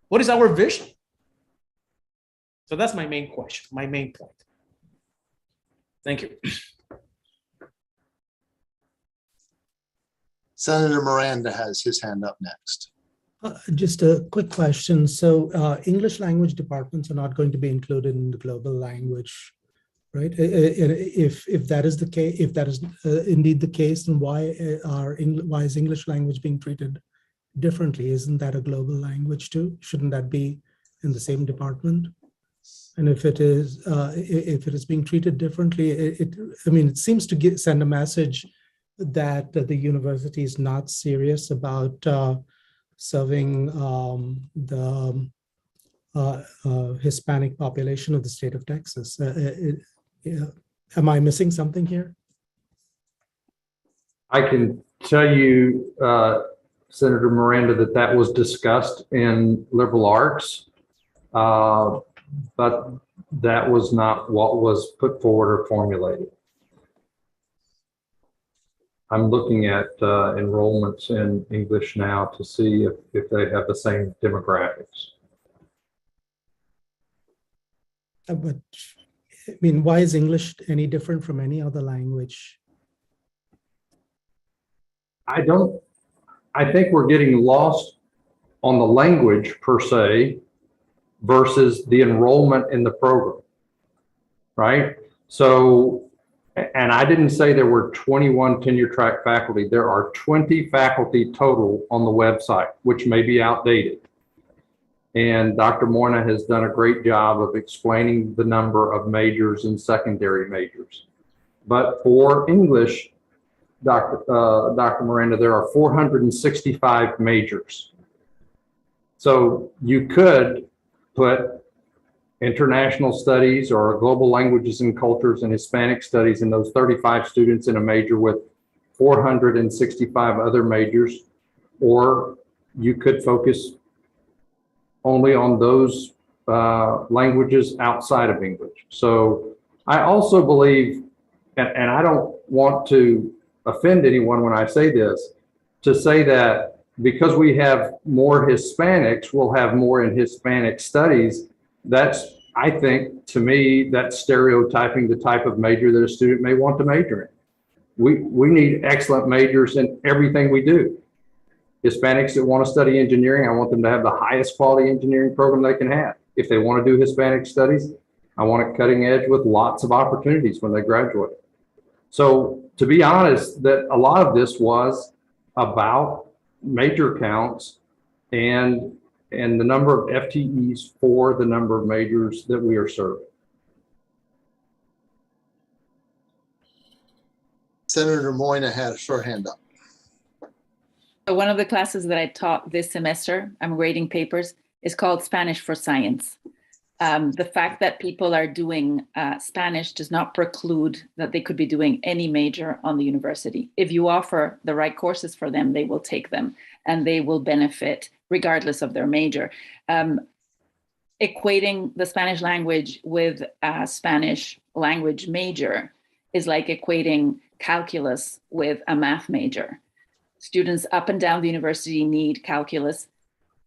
[SPEAKER 11] What is our vision? So that's my main question, my main point. Thank you.
[SPEAKER 5] Senator Miranda has his hand up next.
[SPEAKER 2] Just a quick question. So English language departments are not going to be included in the global language, right? If that is the case, if that is indeed the case, then why is English language being treated differently? Isn't that a global language too? Shouldn't that be in the same department? And if it is being treated differently, it seems to send a message that the university is not serious about serving the Hispanic population of the state of Texas. Am I missing something here?
[SPEAKER 4] I can tell you, Senator Miranda, that was discussed in liberal arts, but that was not what was put forward or formulated. I'm looking at enrollments in English now to see if they have the same demographics.
[SPEAKER 2] But I mean, why is English any different from any other language?
[SPEAKER 4] I think we're getting lost on the language per se versus the enrollment in the program, right? So, and I didn't say there were 21 tenure track faculty. There are 20 faculty total on the website, which may be outdated. And Dr. Moyna has done a great job of explaining the number of majors and secondary majors. But for English, Dr. Miranda, there are 465 majors. So you could put international studies or global languages and cultures and Hispanic studies in those 35 students in a major with 465 other majors, or you could focus only on those languages outside of English. So I also believe, and I don't want to offend anyone when I say this, to say that because we have more Hispanics, we'll have more in Hispanic studies. That's, I think, to me, that's stereotyping the type of major that a student may want to major in. We need excellent majors in everything we do. Hispanics that want to study engineering, I want them to have the highest quality engineering program they can have. If they want to do Hispanic studies, I want it cutting edge with lots of opportunities when they graduate. So to be honest, that a lot of this was about major counts and the number of FTEs for the number of majors that we are serving.
[SPEAKER 5] Senator Moyna has her hand up.
[SPEAKER 6] So one of the classes that I taught this semester, I'm grading papers, is called Spanish for Science. The fact that people are doing Spanish does not preclude that they could be doing any major on the university. If you offer the right courses for them, they will take them and they will benefit regardless of their major. Equating the Spanish language with a Spanish language major is like equating calculus with a math major. Students up and down the university need calculus.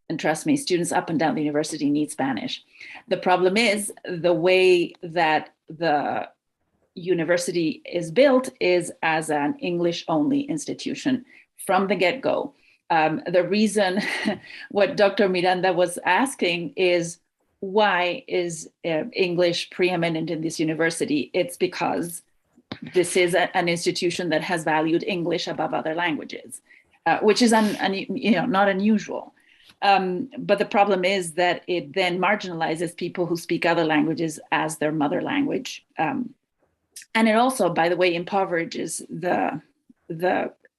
[SPEAKER 6] And trust me, students up and down the university need Spanish. The problem is the way that the university is built is as an English-only institution from the get-go. The reason what Dr. Miranda was asking is, why is English preeminent in this university? It's because this is an institution that has valued English above other languages, which is not unusual. But the problem is that it then marginalizes people who speak other languages as their mother language. And it also, by the way, impoverishes the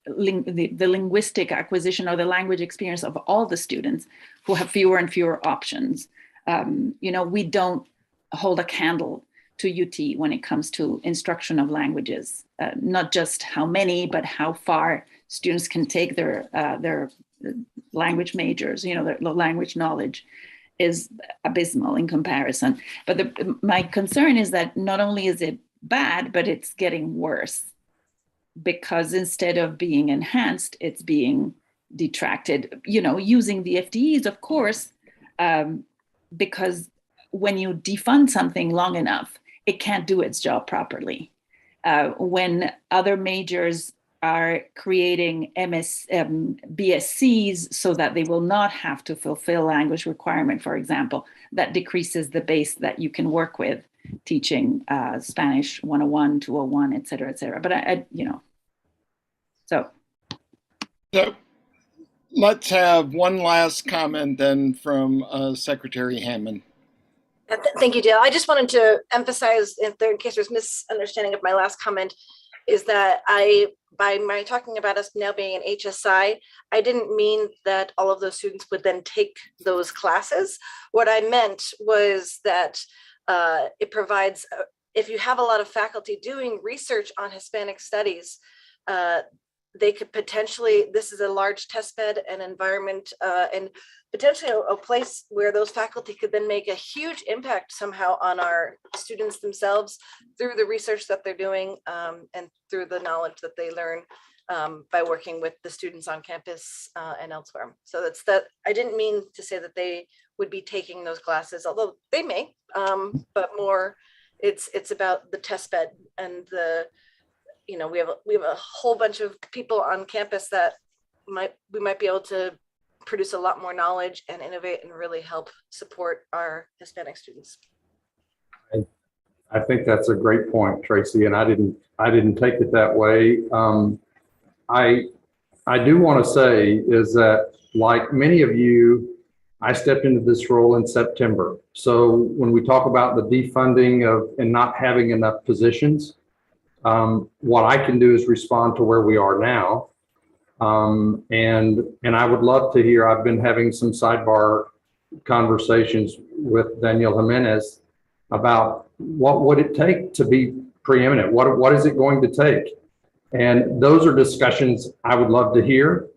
[SPEAKER 6] linguistic acquisition or the language experience of all the students who have fewer and fewer options. We don't hold a candle to UT when it comes to instruction of languages, not just how many, but how far students can take their language majors. The language knowledge is abysmal in comparison. But my concern is that not only is it bad, but it's getting worse, because instead of being enhanced, it's being detracted, using the FTEs, of course, because when you defund something long enough, it can't do its job properly. When other majors are creating BSCs so that they will not have to fulfill language requirement, for example, that decreases the base that you can work with teaching Spanish 101, 201, et cetera, et cetera. But so
[SPEAKER 1] let's have one last comment then from Secretary Hammond.
[SPEAKER 9] Thank you, Dale. I just wanted to emphasize, in case there's misunderstanding of my last comment, is that by my talking about us now being an HSI, I didn't mean that all of those students would then take those classes. What I meant was that it provides, if you have a lot of faculty doing research on Hispanic studies, they could potentially, this is a large test bed and environment, and potentially a place where those faculty could then make a huge impact somehow on our students themselves through the research that they're doing, and through the knowledge that they learn by working with the students on campus and elsewhere. So that's that. I didn't mean to say that they would be taking those classes, although they may, but more it's about the test bed and the, we have a whole bunch of people on campus that we might be able to produce a lot more knowledge and innovate and really help support our Hispanic students.
[SPEAKER 4] I think that's a great point, Tracy, and I didn't take it that way. I do want to say is that, like many of you, I stepped into this role in September. So when we talk about the defunding and not having enough positions, what I can do is respond to where we are now. And I would love to hear, I've been having some sidebar conversations with Daniel Jimenez about what would it take to be preeminent? What is it going to take? And those are discussions I would love to hear.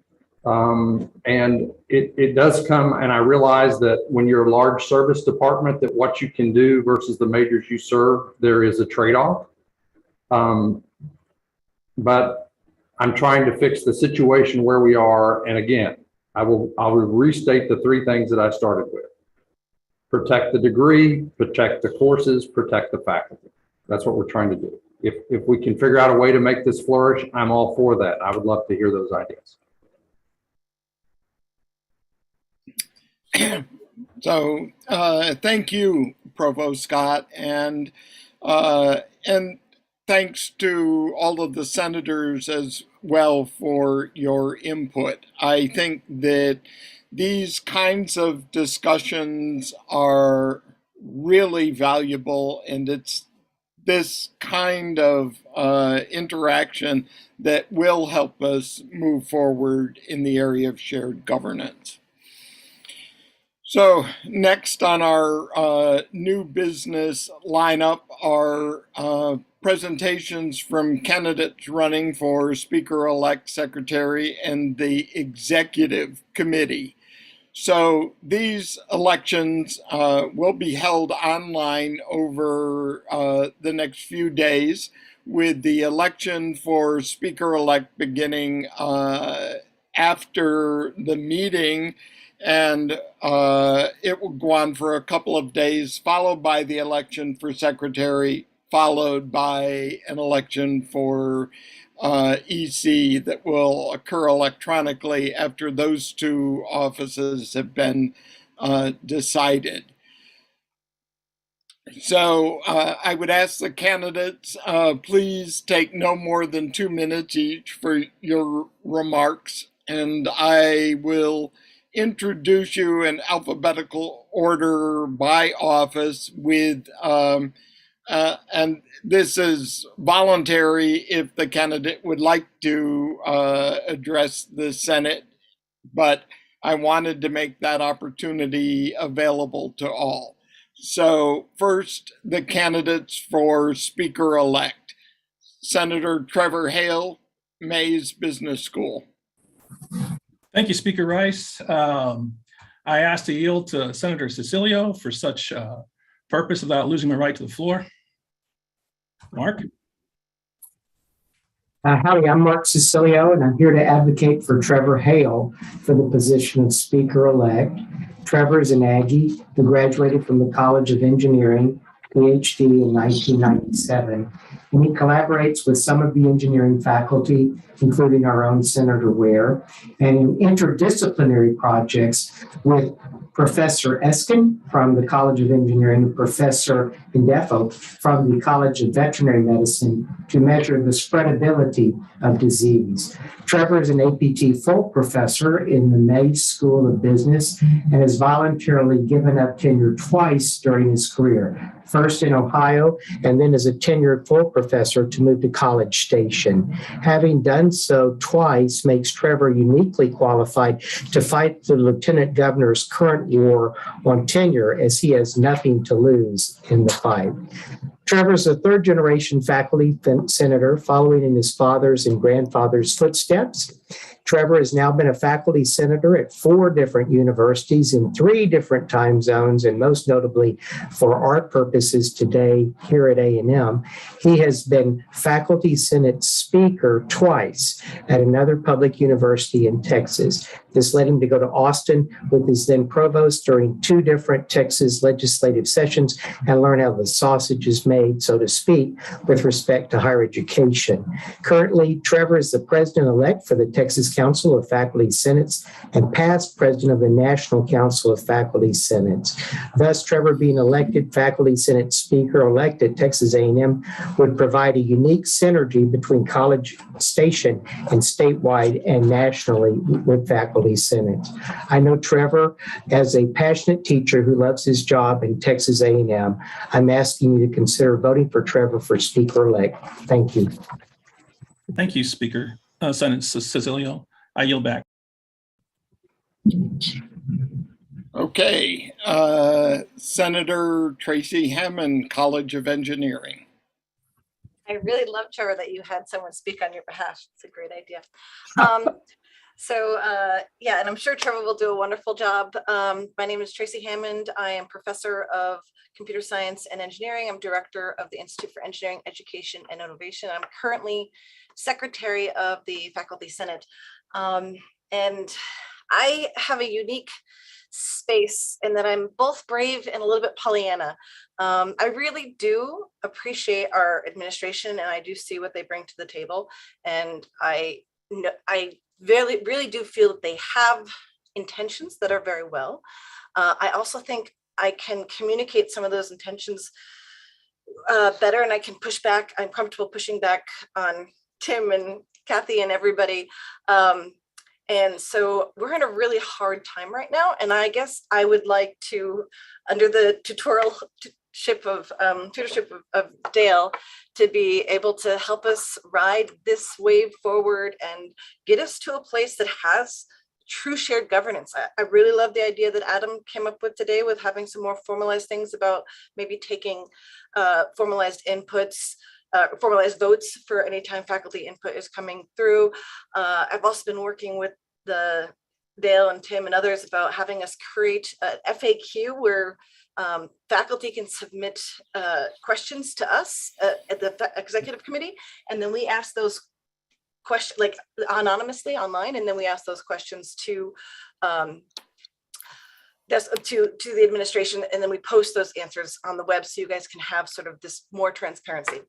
[SPEAKER 4] And it does come, and I realize that when you're a large service department, that what you can do versus the majors you serve, there is a trade-off. But I'm trying to fix the situation where we are. And again, I will restate the three things that I started with. Protect the degree, protect the courses, protect the faculty. That's what we're trying to do. If we can figure out a way to make this flourish, I'm all for that. I would love to hear those ideas.
[SPEAKER 1] So thank you, Provost Scott, and thanks to all of the senators as well for your input. I think that these kinds of discussions are really valuable, and it's this kind of interaction that will help us move forward in the area of shared governance. So next on our new business lineup are presentations from candidates running for Speaker-elect Secretary and the Executive Committee. So these elections will be held online over the next few days, with the election for Speaker-elect beginning after the meeting, and it will go on for a couple of days, followed by the election for Secretary, followed by an election for EC that will occur electronically after those two offices have been decided. So I would ask the candidates, please take no more than 2 minutes each for your remarks, and I will introduce you in alphabetical order by office with and this is voluntary if the candidate would like to address the Senate, but I wanted to make that opportunity available to all. So first, the candidates for Speaker-elect. Senator Trevor Hale, Mays Business School.
[SPEAKER 15] Thank you, Speaker Rice. I ask to yield to Senator Cecilio for such purpose without losing my right to the floor. Mark?
[SPEAKER 16] Howdy, I'm Mark Cecilio, and I'm here to advocate for Trevor Hale for the position of Speaker-elect. Trevor is an Aggie who graduated from the College of Engineering, PhD in 1997, and he collaborates with some of the engineering faculty, including our own Senator Ware, and in interdisciplinary projects with Professor Eskin from the College of Engineering and Professor Indefo from the College of Veterinary Medicine to measure the spreadability of disease. Trevor is an APT full professor in the Mays School of Business and has voluntarily given up tenure twice during his career, first in Ohio and then as a tenured full professor to move to College Station. Having done so twice makes Trevor uniquely qualified to fight the Lieutenant Governor's current war on tenure, as he has nothing to lose in the fight. Trevor is a third-generation faculty senator following in his father's and grandfather's footsteps. Trevor has now been a faculty senator at 4 different universities in 3 different time zones, and most notably for our purposes today here at A&M. He has been faculty senate speaker twice at another public university in Texas. This led him to go to Austin with his then provost during 2 different Texas legislative sessions and learn how the sausage is made, so to speak, with respect to higher education. Currently, Trevor is the president-elect for the Texas Council of Faculty Senates and past president of the National Council of Faculty Senates. Thus, Trevor being elected faculty senate speaker-elect at Texas A&M would provide a unique synergy between College Station and statewide and nationally with faculty senates. I know Trevor as a passionate teacher who loves his job in Texas A&M. I'm asking you to consider voting for Trevor for speaker-elect. Thank you.
[SPEAKER 15] Thank you, Speaker. Senator Cecilio, I yield back.
[SPEAKER 1] Okay, Senator Tracy Hammond, College of Engineering.
[SPEAKER 9] I really love, Trevor, that you had someone speak on your behalf. It's a great idea. Yeah, and I'm sure Trevor will do a wonderful job. My name is Tracy Hammond. I am professor of computer science and engineering. I'm director of the Institute for Engineering Education and Innovation. I'm currently secretary of the Faculty Senate. And I have a unique space in that I'm both brave and a little bit Pollyanna. I really do appreciate our administration, and I do see what they bring to the table. And I really do feel that they have intentions that are very well. I also think I can communicate some of those intentions better, and I can push back. I'm comfortable pushing back on Tim and Kathy and everybody. And so we're in a really hard time right now. And I guess I would like to, under the tutorship of Dale, to be able to help us ride this wave forward and get us to a place that has true shared governance. I really love the idea that Adam came up with today with having some more formalized things about maybe taking formalized inputs, formalized votes for any time faculty input is coming through. I've also been working with Dale and Tim and others about having us create an FAQ where faculty can submit questions to us at the executive committee, and then we ask those questions like anonymously online, and then we ask those questions to the administration, and then we post those answers on the web so you guys can have sort of this more transparency.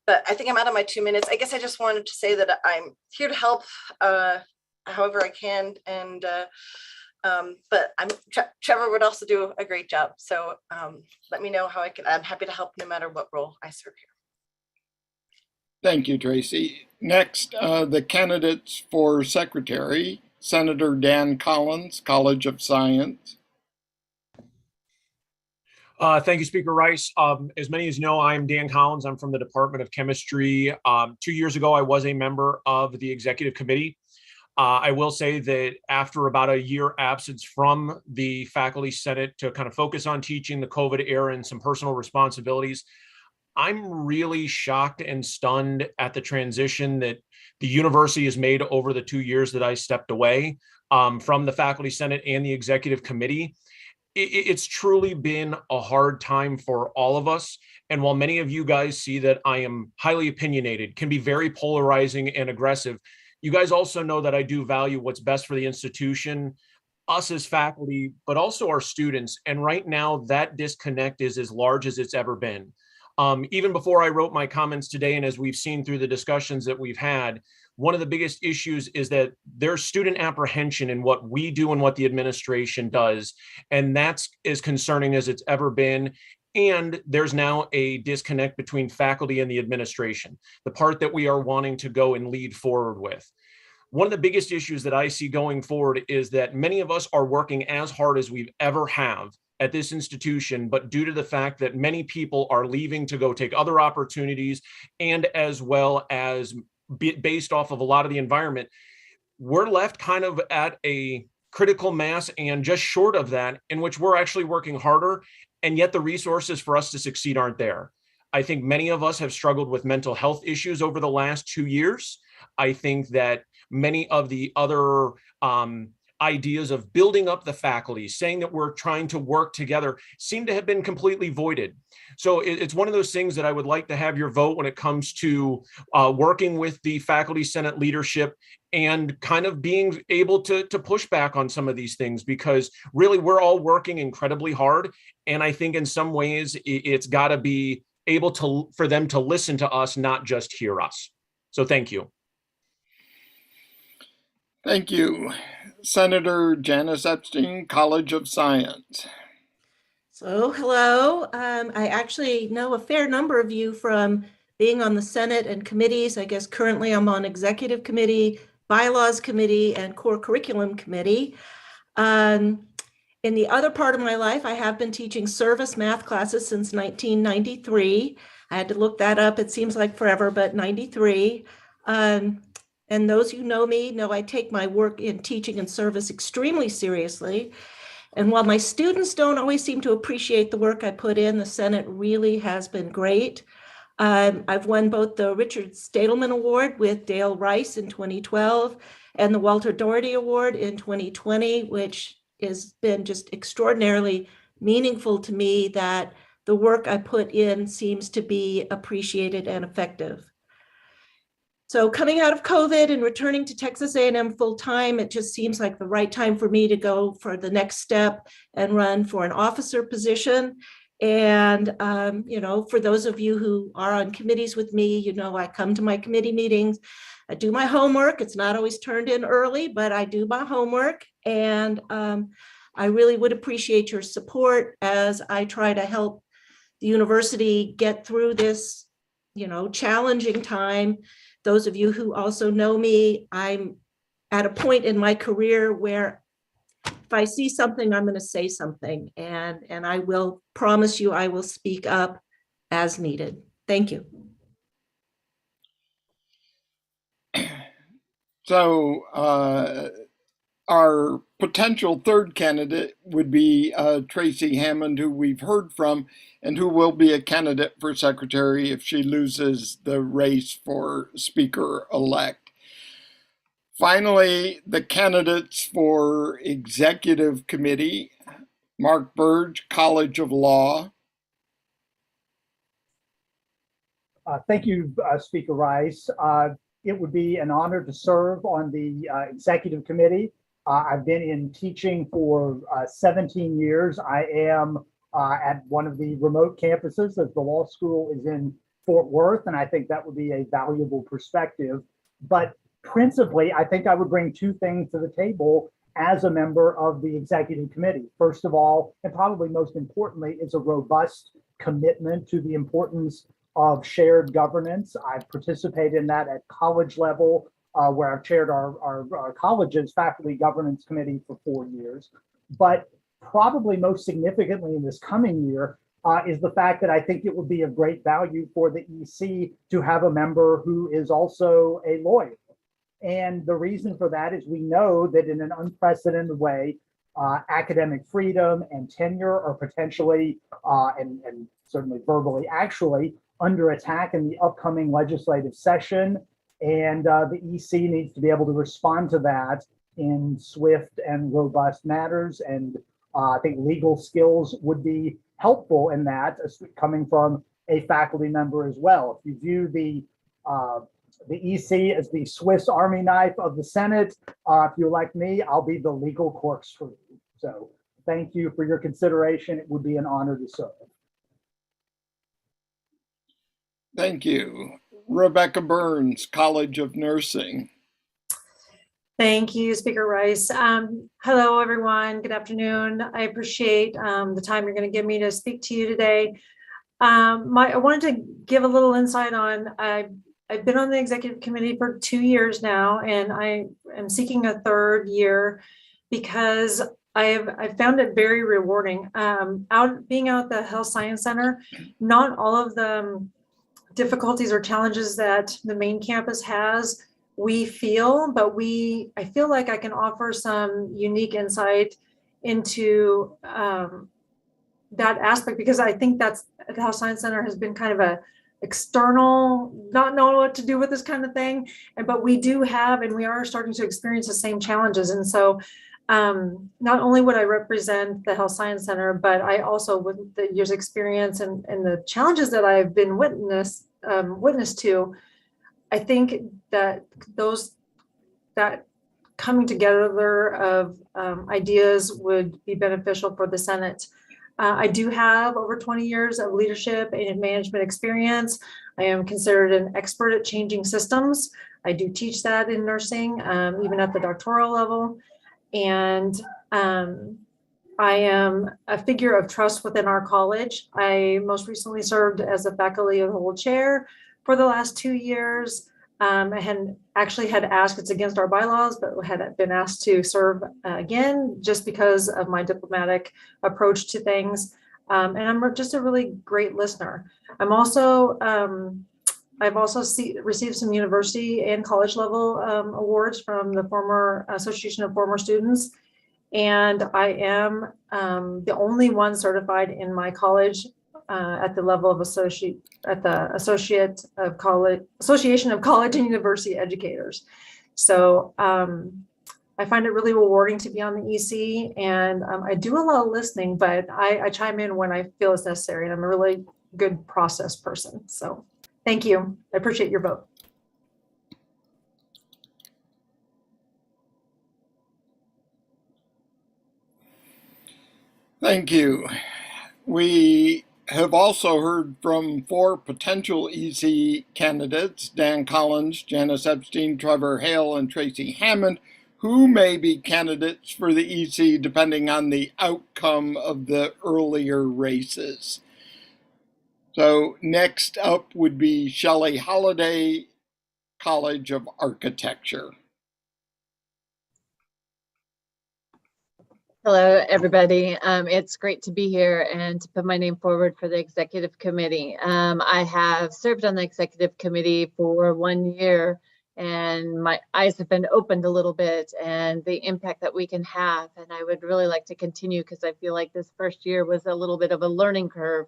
[SPEAKER 9] But I think I'm out of my 2 minutes. I guess I just wanted to say that I'm here to help however I can, and but Trevor would also do a great job. So let me know how I can. I'm happy to help no matter what role I serve here.
[SPEAKER 1] Thank you, Tracy. Next, the candidates for secretary, Senator Dan Collins, College of Science.
[SPEAKER 17] Thank you, Speaker Rice. As many as you know, I'm Dan Collins. I'm from the Department of Chemistry. 2 years ago, I was a member of the executive committee. I will say that after about a year absence from the faculty senate to kind of focus on teaching the COVID era and some personal responsibilities, I'm really shocked and stunned at the transition that the university has made over the 2 years that I stepped away from the faculty senate and the executive committee. It's truly been a hard time for all of us. And while many of you guys see that I am highly opinionated, can be very polarizing and aggressive, you guys also know that I do value what's best for the institution, us as faculty, but also our students. And right now that disconnect is as large as it's ever been. Even before I wrote my comments today, and as we've seen through the discussions that we've had, one of the biggest issues is that there's student apprehension in what we do and what the administration does. And that's as concerning as it's ever been. And there's now a disconnect between faculty and the administration, the part that we are wanting to go and lead forward with. One of the biggest issues that I see going forward is that many of us are working as hard as we've ever have at this institution, but due to the fact that many people are leaving to go take other opportunities, and as well as based off of a lot of the environment, we're left kind of at a critical mass and just short of that, in which we're actually working harder, and yet the resources for us to succeed aren't there. I think many of us have struggled with mental health issues over the last 2 years. I think that many of the other ideas of building up the faculty, saying that we're trying to work together, seem to have been completely voided. So it's one of those things that I would like to have your vote when it comes to working with the faculty senate leadership and kind of being able to push back on some of these things, because really we're all working incredibly hard. And I think in some ways it's got to be able for them to listen to us, not just hear us. So thank you.
[SPEAKER 1] Thank you. Senator Janice Epstein, College of Science.
[SPEAKER 18] So, hello. I actually know a fair number of you from being on the Senate and committees. I guess currently I'm on Executive Committee, Bylaws Committee, and Core Curriculum Committee. In the other part of my life, I have been teaching service math classes since 1993. I had to look that up. It seems like forever, but 93. And those who know me know I take my work in teaching and service extremely seriously. And while my students don't always seem to appreciate the work I put in, the Senate really has been great. I've won both the Richard Stadelman Award with Dale Rice in 2012 and the Walter Doherty Award in 2020, which has been just extraordinarily meaningful to me that the work I put in seems to be appreciated and effective. So coming out of COVID and returning to Texas A&M full-time, it just seems like the right time for me to go for the next step and run for an officer position. And, for those of you who are on committees with me, I come to my committee meetings, I do my homework. It's not always turned in early, but I do my homework. And I really would appreciate your support as I try to help the university get through this, challenging time. Those of you who also know me, I'm at a point in my career where if I see something, I'm going to say something, and I will promise you I will speak up as needed. Thank you.
[SPEAKER 1] So our potential third candidate would be Tracy Hammond, who we've heard from, and who will be a candidate for secretary if she loses the race for speaker-elect. Finally, the candidates for executive committee: Mark Burge, College of Law.
[SPEAKER 19] Thank you, Speaker Rice. It would be an honor to serve on the executive committee. I've been in teaching for 17 years. I am at one of the remote campuses, as the law school is in Fort Worth, and I think that would be a valuable perspective. But principally, I think I would bring two things to the table as a member of the executive committee. First of all, and probably most importantly, is a robust commitment to the importance of shared governance. I've participated in that at college level, where I've chaired our college's faculty governance committee for 4 years. But probably most significantly in this coming year is the fact that I think it would be of great value for the EC to have a member who is also a lawyer. And the reason for that is we know that in an unprecedented way, academic freedom and tenure are potentially, and certainly verbally actually, under attack in the upcoming legislative session. And the EC needs to be able to respond to that in swift and robust matters. And I think legal skills would be helpful in that, coming from a faculty member as well. If you view the EC as the Swiss Army knife of the Senate, if you're like me, I'll be the legal corkscrew. So thank you for your consideration. It would be an honor to serve.
[SPEAKER 1] Thank you. Rebecca Burns, College of Nursing.
[SPEAKER 20] Thank you, Speaker Rice. Hello, everyone. Good afternoon. I appreciate the time you're going to give me to speak to you today. I wanted to give a little insight on, I've been on the executive committee for 2 years now, and I am seeking a third year because I found it very rewarding. Being out at the Health Science Center, not all of the difficulties or challenges that the main campus has, we feel, but I feel like I can offer some unique insight into that aspect, because I think that's the Health Science Center has been kind of a external, not knowing what to do with this kind of thing. But we do have, and we are starting to experience the same challenges. And so not only would I represent the Health Science Center, but I also, with the years experience and the challenges that I've been witness to, I think that that coming together of ideas would be beneficial for the Senate. I do have over 20 years of leadership and management experience. I am considered an expert at changing systems. I do teach that in nursing, even at the doctoral level. And I am a figure of trust within our college. I most recently served as a faculty of the whole chair for the last 2 years. I had asked, it's against our bylaws, but had been asked to serve again, just because of my diplomatic approach to things. And I'm just a really great listener. I'm also, I've also received some university and college level awards from the former Association of Former Students. And I am the only one certified in my college at the level of Association of College and University Educators. So I find it really rewarding to be on the EC, and I do a lot of listening, but I chime in when I feel it's necessary, and I'm a really good process person. So thank you. I appreciate your vote.
[SPEAKER 1] Thank you. We have also heard from 4 potential EC candidates: Dan Collins, Janice Epstein, Trevor Hale, and Tracy Hammond, who may be candidates for the EC depending on the outcome of the earlier races. So next up would be Shelley Holliday, College of Architecture.
[SPEAKER 21] Hello, everybody. It's great to be here and to put my name forward for the executive committee. I have served on the executive committee for 1 year and my eyes have been opened a little bit and the impact that we can have. And I would really like to continue because I feel like this first year was a little bit of a learning curve.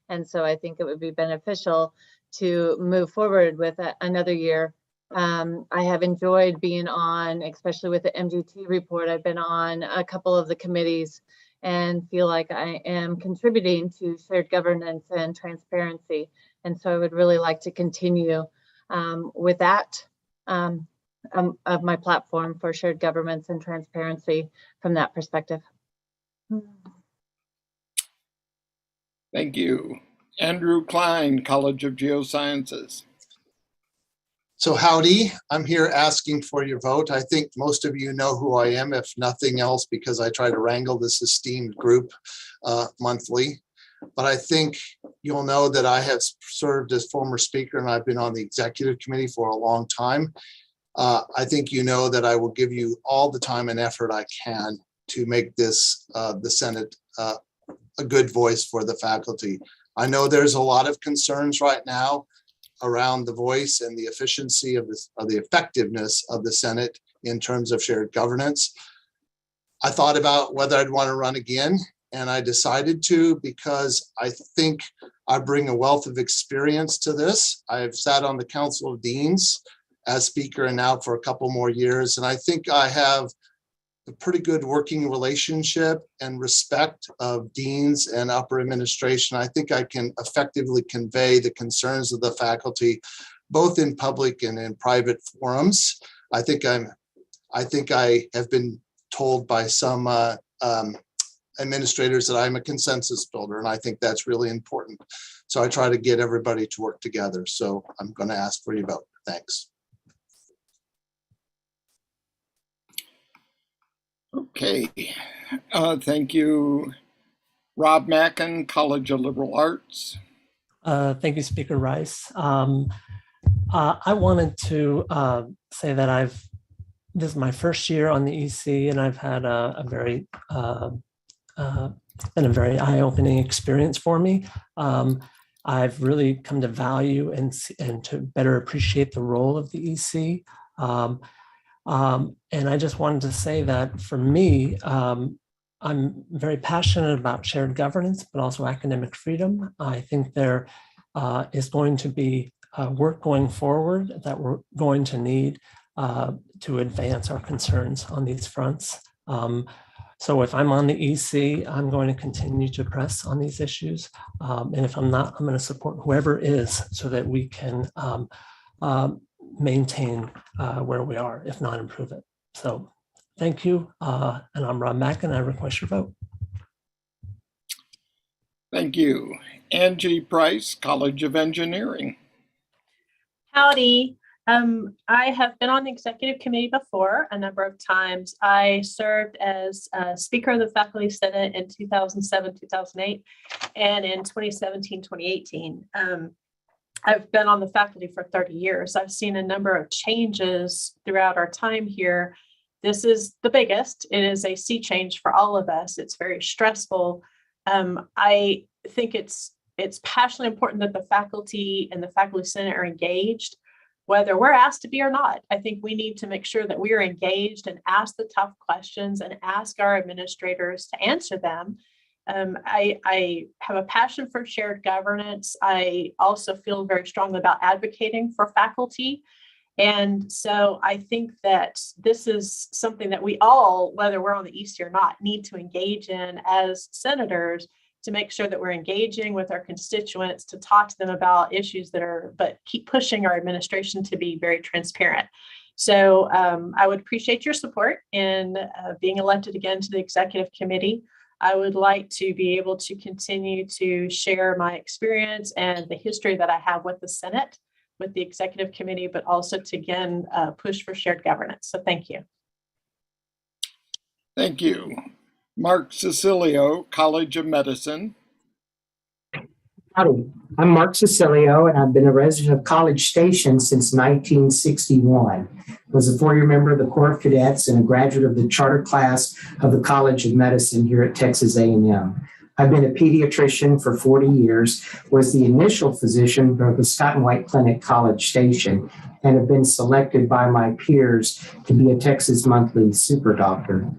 [SPEAKER 21] And so I think it would be beneficial to move forward with another year. I have enjoyed being on, especially with the MGT report, I've been on a couple of the committees and feel like I am contributing to shared governance and transparency. And so I would really like to continue with that of my platform for shared governance and transparency from that perspective.
[SPEAKER 1] Thank you. Andrew Klein, College of Geosciences.
[SPEAKER 5] So howdy, I'm here asking for your vote. I think most of you know who I am, if nothing else, because I try to wrangle this esteemed group monthly. But I think you'll know that I have served as former speaker and I've been on the executive committee for a long time. I think you know that I will give you all the time and effort I can to make this, the Senate, a good voice for the faculty. I know there's a lot of concerns right now around the voice and the efficiency of this, of the effectiveness of the Senate in terms of shared governance. I thought about whether I'd want to run again, and I decided to because I think I bring a wealth of experience to this. I've sat on the Council of Deans as speaker and now for a couple more years, and I think I have a pretty good working relationship and respect of deans and upper administration. I think I can effectively convey the concerns of the faculty, both in public and in private forums. I think I have been told by some administrators that I'm a consensus builder, and I think that's really important. So I try to get everybody to work together. So I'm going to ask for your vote. Thanks.
[SPEAKER 1] Okay, thank you. Rob Mackin, College of Liberal Arts.
[SPEAKER 3] Thank you, Speaker Rice. I wanted to say that this is my first year on the EC, and I've had been a very eye-opening experience for me. I've really come to value and to better appreciate the role of the EC. And I just wanted to say that for me, I'm very passionate about shared governance, but also academic freedom. I think there is going to be work going forward that we're going to need to advance our concerns on these fronts. So if I'm on the EC, I'm going to continue to press on these issues. And if I'm not, I'm going to support whoever is so that we can maintain where we are, if not improve it. So thank you. And I'm Rob Mackin. I request your vote.
[SPEAKER 1] Thank you. Angie Price, College of Engineering.
[SPEAKER 7] Howdy. I have been on the executive committee before a number of times. I served as Speaker of the Faculty Senate in 2007, 2008, and in 2017, 2018. I've been on the faculty for 30 years. I've seen a number of changes throughout our time here. This is the biggest. It is a sea change for all of us. It's very stressful. I think it's passionately important that the faculty and the faculty senate are engaged, whether we're asked to be or not. I think we need to make sure that we are engaged and ask the tough questions and ask our administrators to answer them. I have a passion for shared governance. I also feel very strongly about advocating for faculty. And so I think that this is something that we all, whether we're on the EC or not, need to engage in as senators to make sure that we're engaging with our constituents, to talk to them about issues but keep pushing our administration to be very transparent. So I would appreciate your support in being elected again to the executive committee. I would like to be able to continue to share my experience and the history that I have with the Senate, with the executive committee, but also to again push for shared governance. So thank you.
[SPEAKER 1] Thank you. Mark Cecilio, College of Medicine.
[SPEAKER 16] Howdy, I'm Mark Cecilio, and I've been a resident of College Station since 1961. I was a four-year member of the Corps of Cadets and a graduate of the charter class of the College of Medicine here at Texas A&M. I've been a pediatrician for 40 years, was the initial physician for the Scott and White Clinic College Station, and have been selected by my peers to be a Texas Monthly super doctor.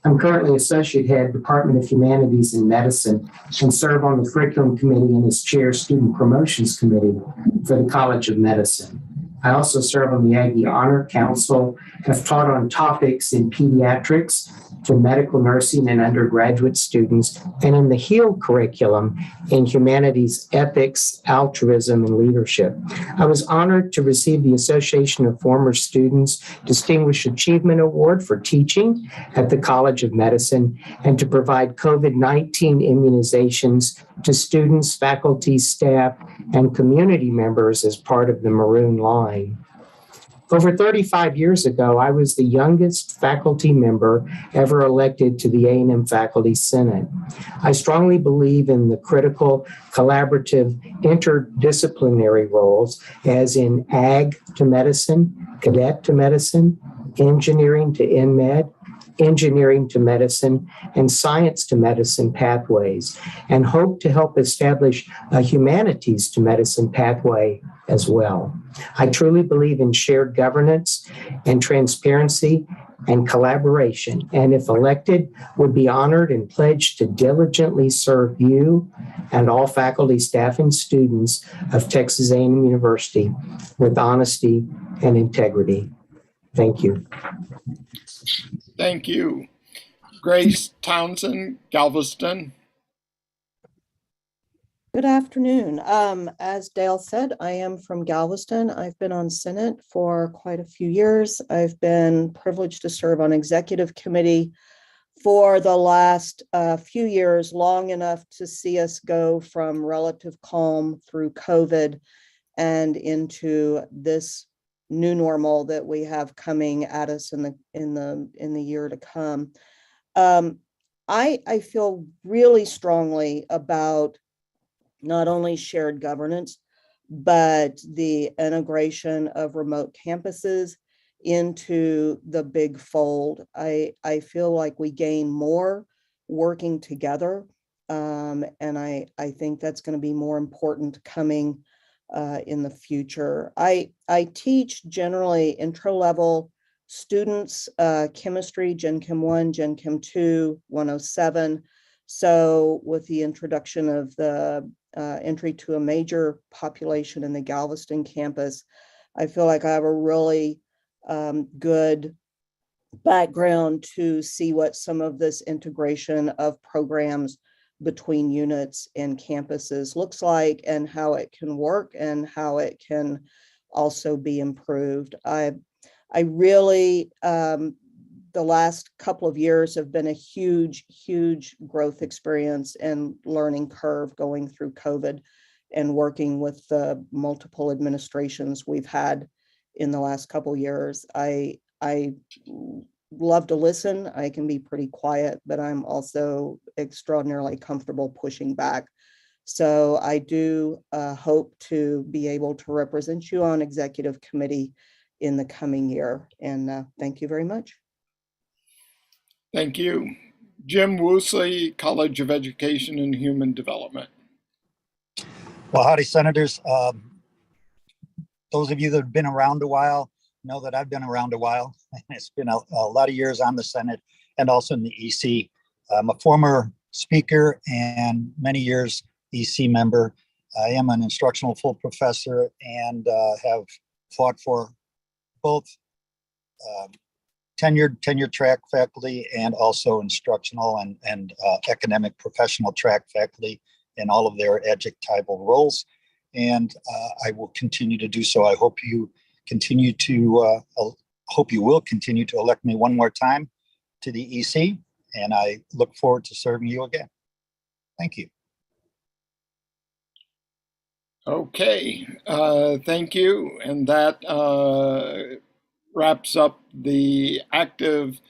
[SPEAKER 16] I'm currently Associate Head, Department of Humanities and Medicine, and serve on the Curriculum Committee and as Chair, Student Promotions Committee for the College of Medicine. I also serve on the Aggie Honor Council, have taught on topics in pediatrics to medical nursing and undergraduate students, and in the HEAL curriculum in humanities, ethics, altruism, and leadership. I was honored to receive the Association of Former Students Distinguished Achievement Award for teaching at the College of Medicine and to provide COVID-19 immunizations to students, faculty, staff, and community members as part of the Maroon Line. Over 35 years ago, I was the youngest faculty member ever elected to the A&M Faculty Senate. I strongly believe in the critical, collaborative, interdisciplinary roles, as in ag to medicine, cadet to medicine, engineering to InMed, engineering to medicine, and science to medicine pathways, and hope to help establish a humanities to medicine pathway as well. I truly believe in shared governance and transparency and collaboration, and if elected, would be honored and pledged to diligently serve you and all faculty, staff, and students of Texas A&M University with honesty and integrity. Thank you.
[SPEAKER 1] Thank you. Grace Townsend, Galveston.
[SPEAKER 8] Good afternoon. As Dale said, I am from Galveston. I've been on Senate for quite a few years. I've been privileged to serve on executive committee for the last few years, long enough to see us go from relative calm through COVID and into this new normal that we have coming at us in the year to come. I feel really strongly about not only shared governance, but the integration of remote campuses into the big fold. I feel like we gain more working together, and I think that's going to be more important coming in the future. I teach generally intro-level students, chemistry, Gen Chem 1, Gen Chem 2, 107. So with the introduction of the entry to a major population in the Galveston campus, I feel like I have a really good background to see what some of this integration of programs between units and campuses looks like and how it can work and how it can also be improved. I really, the last couple of years have been a huge growth experience and learning curve going through COVID and working with the multiple administrations we've had in the last couple of years. I love to listen. I can be pretty quiet, but I'm also extraordinarily comfortable pushing back. So I do hope to be able to represent you on executive committee in the coming year. And thank you very much.
[SPEAKER 1] Thank you. Jim Woosley, College of Education and Human Development.
[SPEAKER 22] Well, howdy, Senators. Those of you that have been around a while know that I've been around a while. It's been a lot of years on the Senate and also in the EC. I'm a former speaker and many years EC member. I am an instructional full professor and have fought for both tenured track faculty and also instructional and academic professional track faculty in all of their adjectival roles. And I will continue to do so. I hope you continue to, will continue to elect me one more time to the EC, and I look forward to serving you again. Thank you.
[SPEAKER 1] Okay, thank you. And that wraps up the active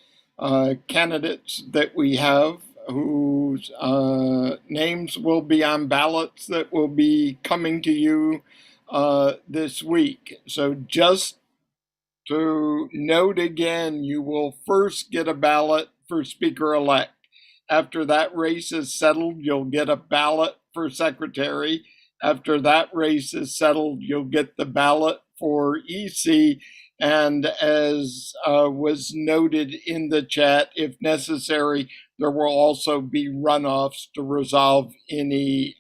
[SPEAKER 1] candidates that we have, whose names will be on ballots that will be coming to you this week. So just to note again, you will first get a ballot for speaker-elect. After that race is settled, you'll get a ballot for secretary. After that race is settled, you'll get the ballot for EC. And as was noted in the chat, if necessary, there will also be runoffs to resolve any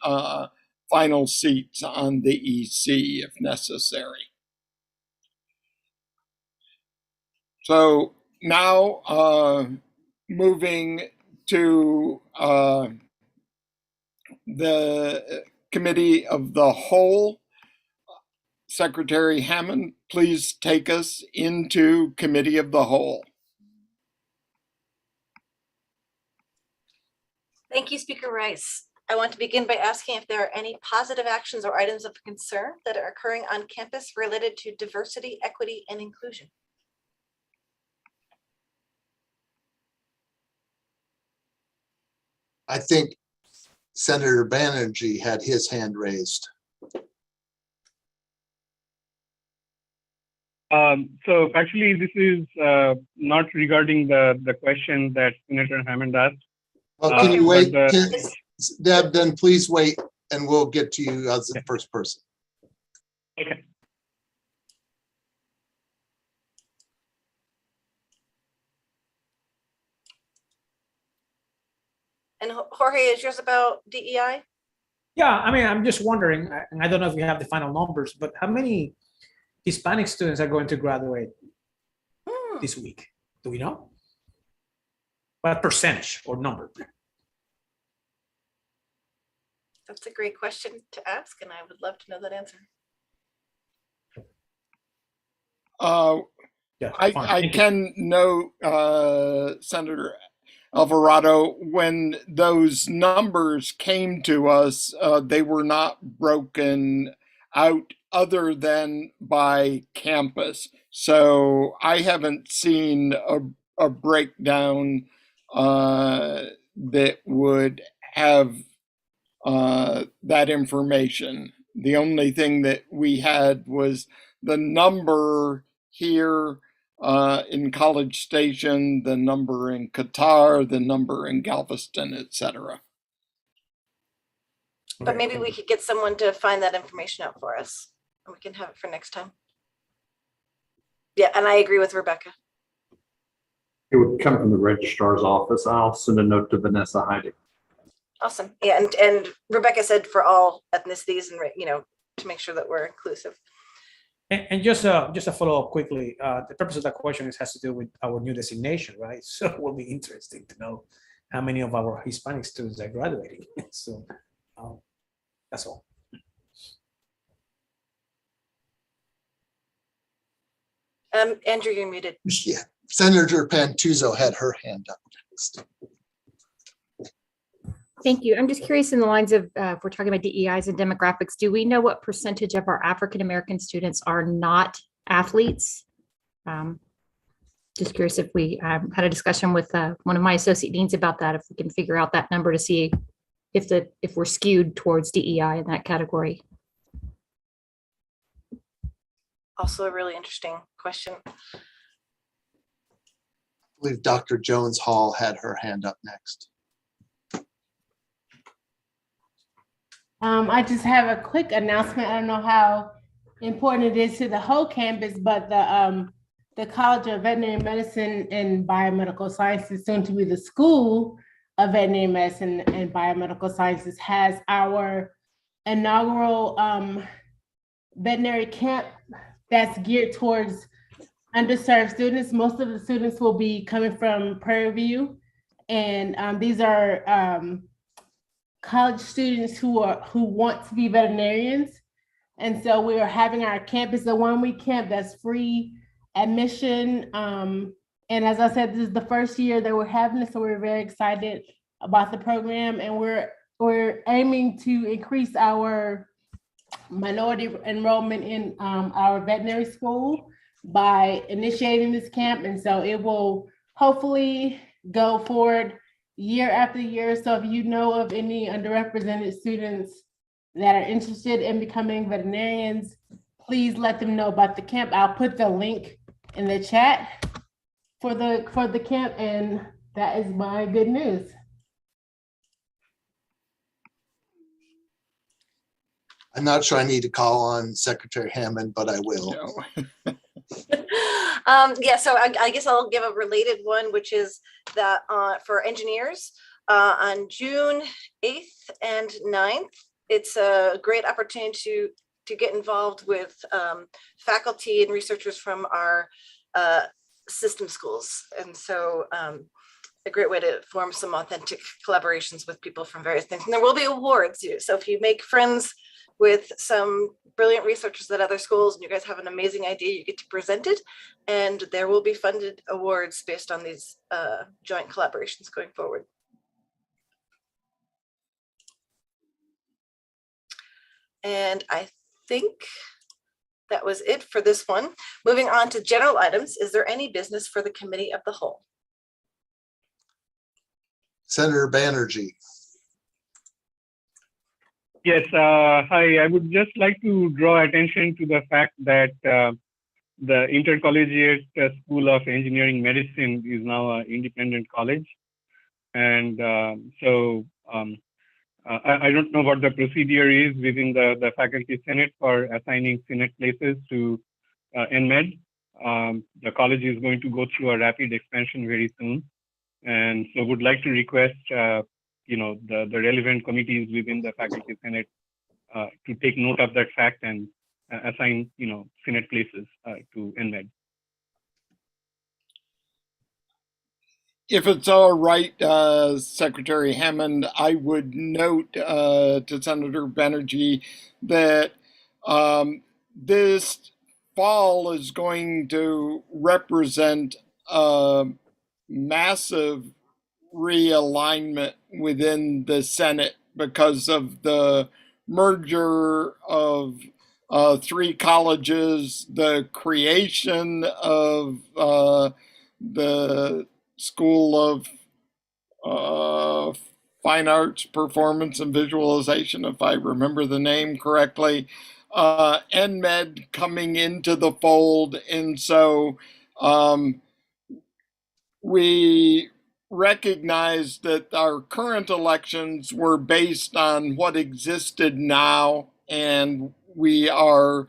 [SPEAKER 1] final seats on the EC if necessary. So now moving to the Committee of the Whole. Secretary Hammond, please take us into Committee of the Whole.
[SPEAKER 9] Thank you, Speaker Rice. I want to begin by asking if there are any positive actions or items of concern that are occurring on campus related to diversity, equity, and inclusion.
[SPEAKER 5] I think Senator Banerjee had his hand raised.
[SPEAKER 10] So actually, this is not regarding the question that Senator Hammond asked.
[SPEAKER 5] Well, can you wait, Deb, then please wait and we'll get to you as the first person.
[SPEAKER 10] Okay.
[SPEAKER 9] And Jorge, is yours about DEI?
[SPEAKER 11] Yeah, I mean, I'm just wondering, and I don't know if you have the final numbers, but how many Hispanic students are going to graduate this week? Do we know? What percentage or number?
[SPEAKER 9] That's a great question to ask, and I would love to know that answer.
[SPEAKER 1] I can know, Senator Alvarado, when those numbers came to us, they were not broken out other than by campus. So I haven't seen a breakdown that would have that information. The only thing that we had was the number here in College Station, the number in Qatar, the number in Galveston, etc.
[SPEAKER 9] But maybe we could get someone to find that information out for us, and we can have it for next time. Yeah, and I agree with Rebecca.
[SPEAKER 4] It would come from the registrar's office. I'll send a note to Vanessa Heidi.
[SPEAKER 9] Awesome. Yeah, and Rebecca said for all ethnicities and, you know, to make sure that we're inclusive.
[SPEAKER 11] And just a follow up quickly. The purpose of that question has to do with our new designation, right? So it will be interesting to know how many of our Hispanic students are graduating. So that's all.
[SPEAKER 9] Andrew, you're muted.
[SPEAKER 5] Yeah, Senator Pantuzo had her hand up next.
[SPEAKER 12] Thank you. I'm just curious in the lines of, if we're talking about DEIs and demographics, do we know what percentage of our African-American students are not athletes? Just curious if we had a discussion with one of my associate deans about that, if we can figure out that number to see if we're skewed towards DEI in that category.
[SPEAKER 9] Also a really interesting question.
[SPEAKER 5] I believe Dr. Jones Hall had her hand up next.
[SPEAKER 23] I just have a quick announcement. I don't know how important it is to the whole campus, but the College of Veterinary Medicine and Biomedical Sciences, soon to be the School of Veterinary Medicine and Biomedical Sciences, has our inaugural veterinary camp that's geared towards underserved students. Most of the students will be coming from Prairie View, and these are college students who want to be veterinarians. And so we are having our camp. It's a 1-week camp that's free admission. And as I said, this is the first year that we're having it, so we're very excited about the program. And we're aiming to increase our minority enrollment in our veterinary school by initiating this camp. And so it will hopefully go forward year after year. So if you know of any underrepresented students that are interested in becoming veterinarians, please let them know about the camp. I'll put the link in the chat for the camp, and that is my good news.
[SPEAKER 5] I'm not sure I need to call on Secretary Hammond, but I will.
[SPEAKER 9] Yeah, so I guess I'll give a related one, which is that for engineers on June 8th and 9th, it's a great opportunity to get involved with faculty and researchers from our system schools. And so a great way to form some authentic collaborations with people from various things. And there will be awards too. So if you make friends with some brilliant researchers at other schools and you guys have an amazing idea, you get to present it, and there will be funded awards based on these joint collaborations going forward. And I think that was it for this one. Moving on to general items, is there any business for the committee of the whole?
[SPEAKER 5] Senator Banerjee.
[SPEAKER 10] Yes, hi. I would just like to draw attention to the fact that the Intercollegiate School of Engineering Medicine is now an independent college. And I don't know what the procedure is within the Faculty Senate for assigning Senate places to NMED. The college is going to go through a rapid expansion very soon. And so would like to request the relevant committees within the Faculty Senate to take note of that fact and assign Senate places to NMED.
[SPEAKER 1] If it's all right, Secretary Hammond, I would note to Senator Banerjee that this fall is going to represent a massive realignment within the Senate because of the merger of three colleges, the creation of the School of Fine Arts, Performance, and Visualization, if I remember the name correctly, NMED coming into the fold. And so we recognize that our current elections were based on what existed now, and we are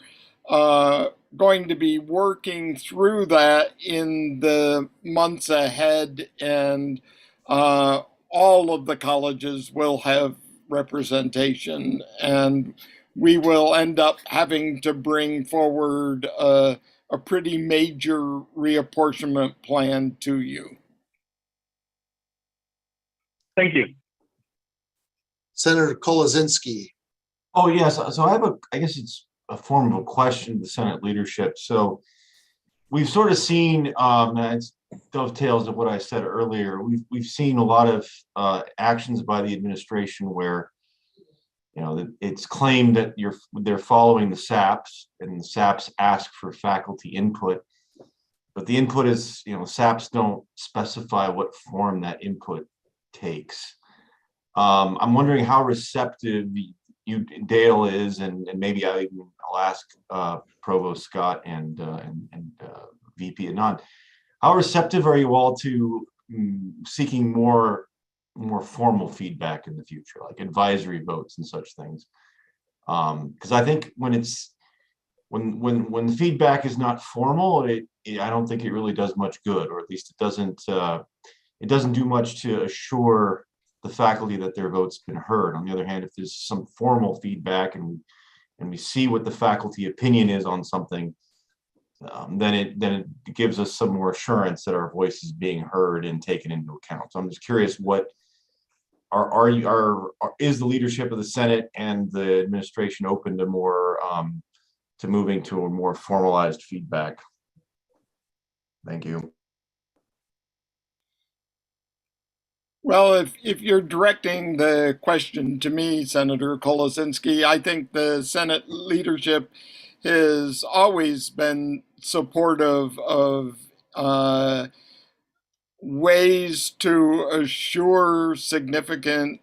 [SPEAKER 1] going to be working through that in the months ahead, and all of the colleges will have representation, and we will end up having to bring forward a pretty major reapportionment plan to you.
[SPEAKER 10] Thank you.
[SPEAKER 5] Senator Kolozinski.
[SPEAKER 2] Oh, yes. So I guess it's a form of a question to the Senate leadership. So we've sort of seen, it dovetails of what I said earlier, we've seen a lot of actions by the administration where it's claimed that they're following the SAPs, and the SAPs ask for faculty input, but the input is, SAPs don't specify what form that input takes. I'm wondering how receptive Dale is, and maybe I'll ask Provost Scott and VP Anand, how receptive are you all to seeking more formal feedback in the future, like advisory votes and such things? Because I think when the feedback is not formal, I don't think it really does much good, or at least it doesn't do much to assure the faculty that their vote's been heard. On the other hand, if there's some formal feedback and we see what the faculty opinion is on something, then it gives us some more assurance that our voice is being heard and taken into account. So I'm just curious, what is the leadership of the Senate and the administration open to more to moving to a more formalized feedback? Thank you.
[SPEAKER 1] Well, if you're directing the question to me, Senator Kolozinski, I think the Senate leadership has always been supportive of ways to assure significant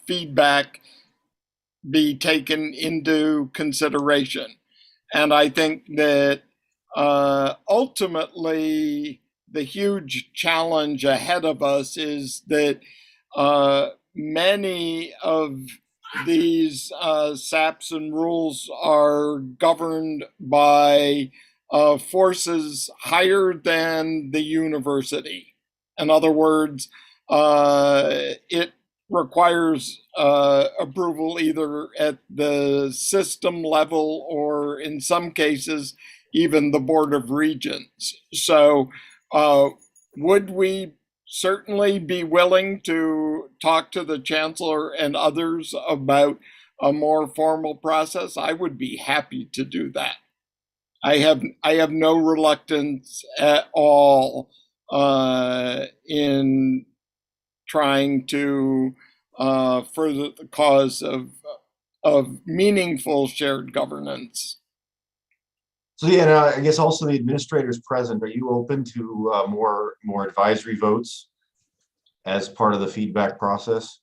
[SPEAKER 1] feedback be taken into consideration. And I think that ultimately, the huge challenge ahead of us is that many of these SAPs and rules are governed by forces higher than the university. In other words, it requires approval either at the system level or in some cases, even the Board of Regents. So would we certainly be willing to talk to the chancellor and others about a more formal process? I would be happy to do that. I have no reluctance at all in trying to further the cause of meaningful shared governance.
[SPEAKER 2] So yeah, I guess also the administrators present, are you open to more advisory votes as part of the feedback process?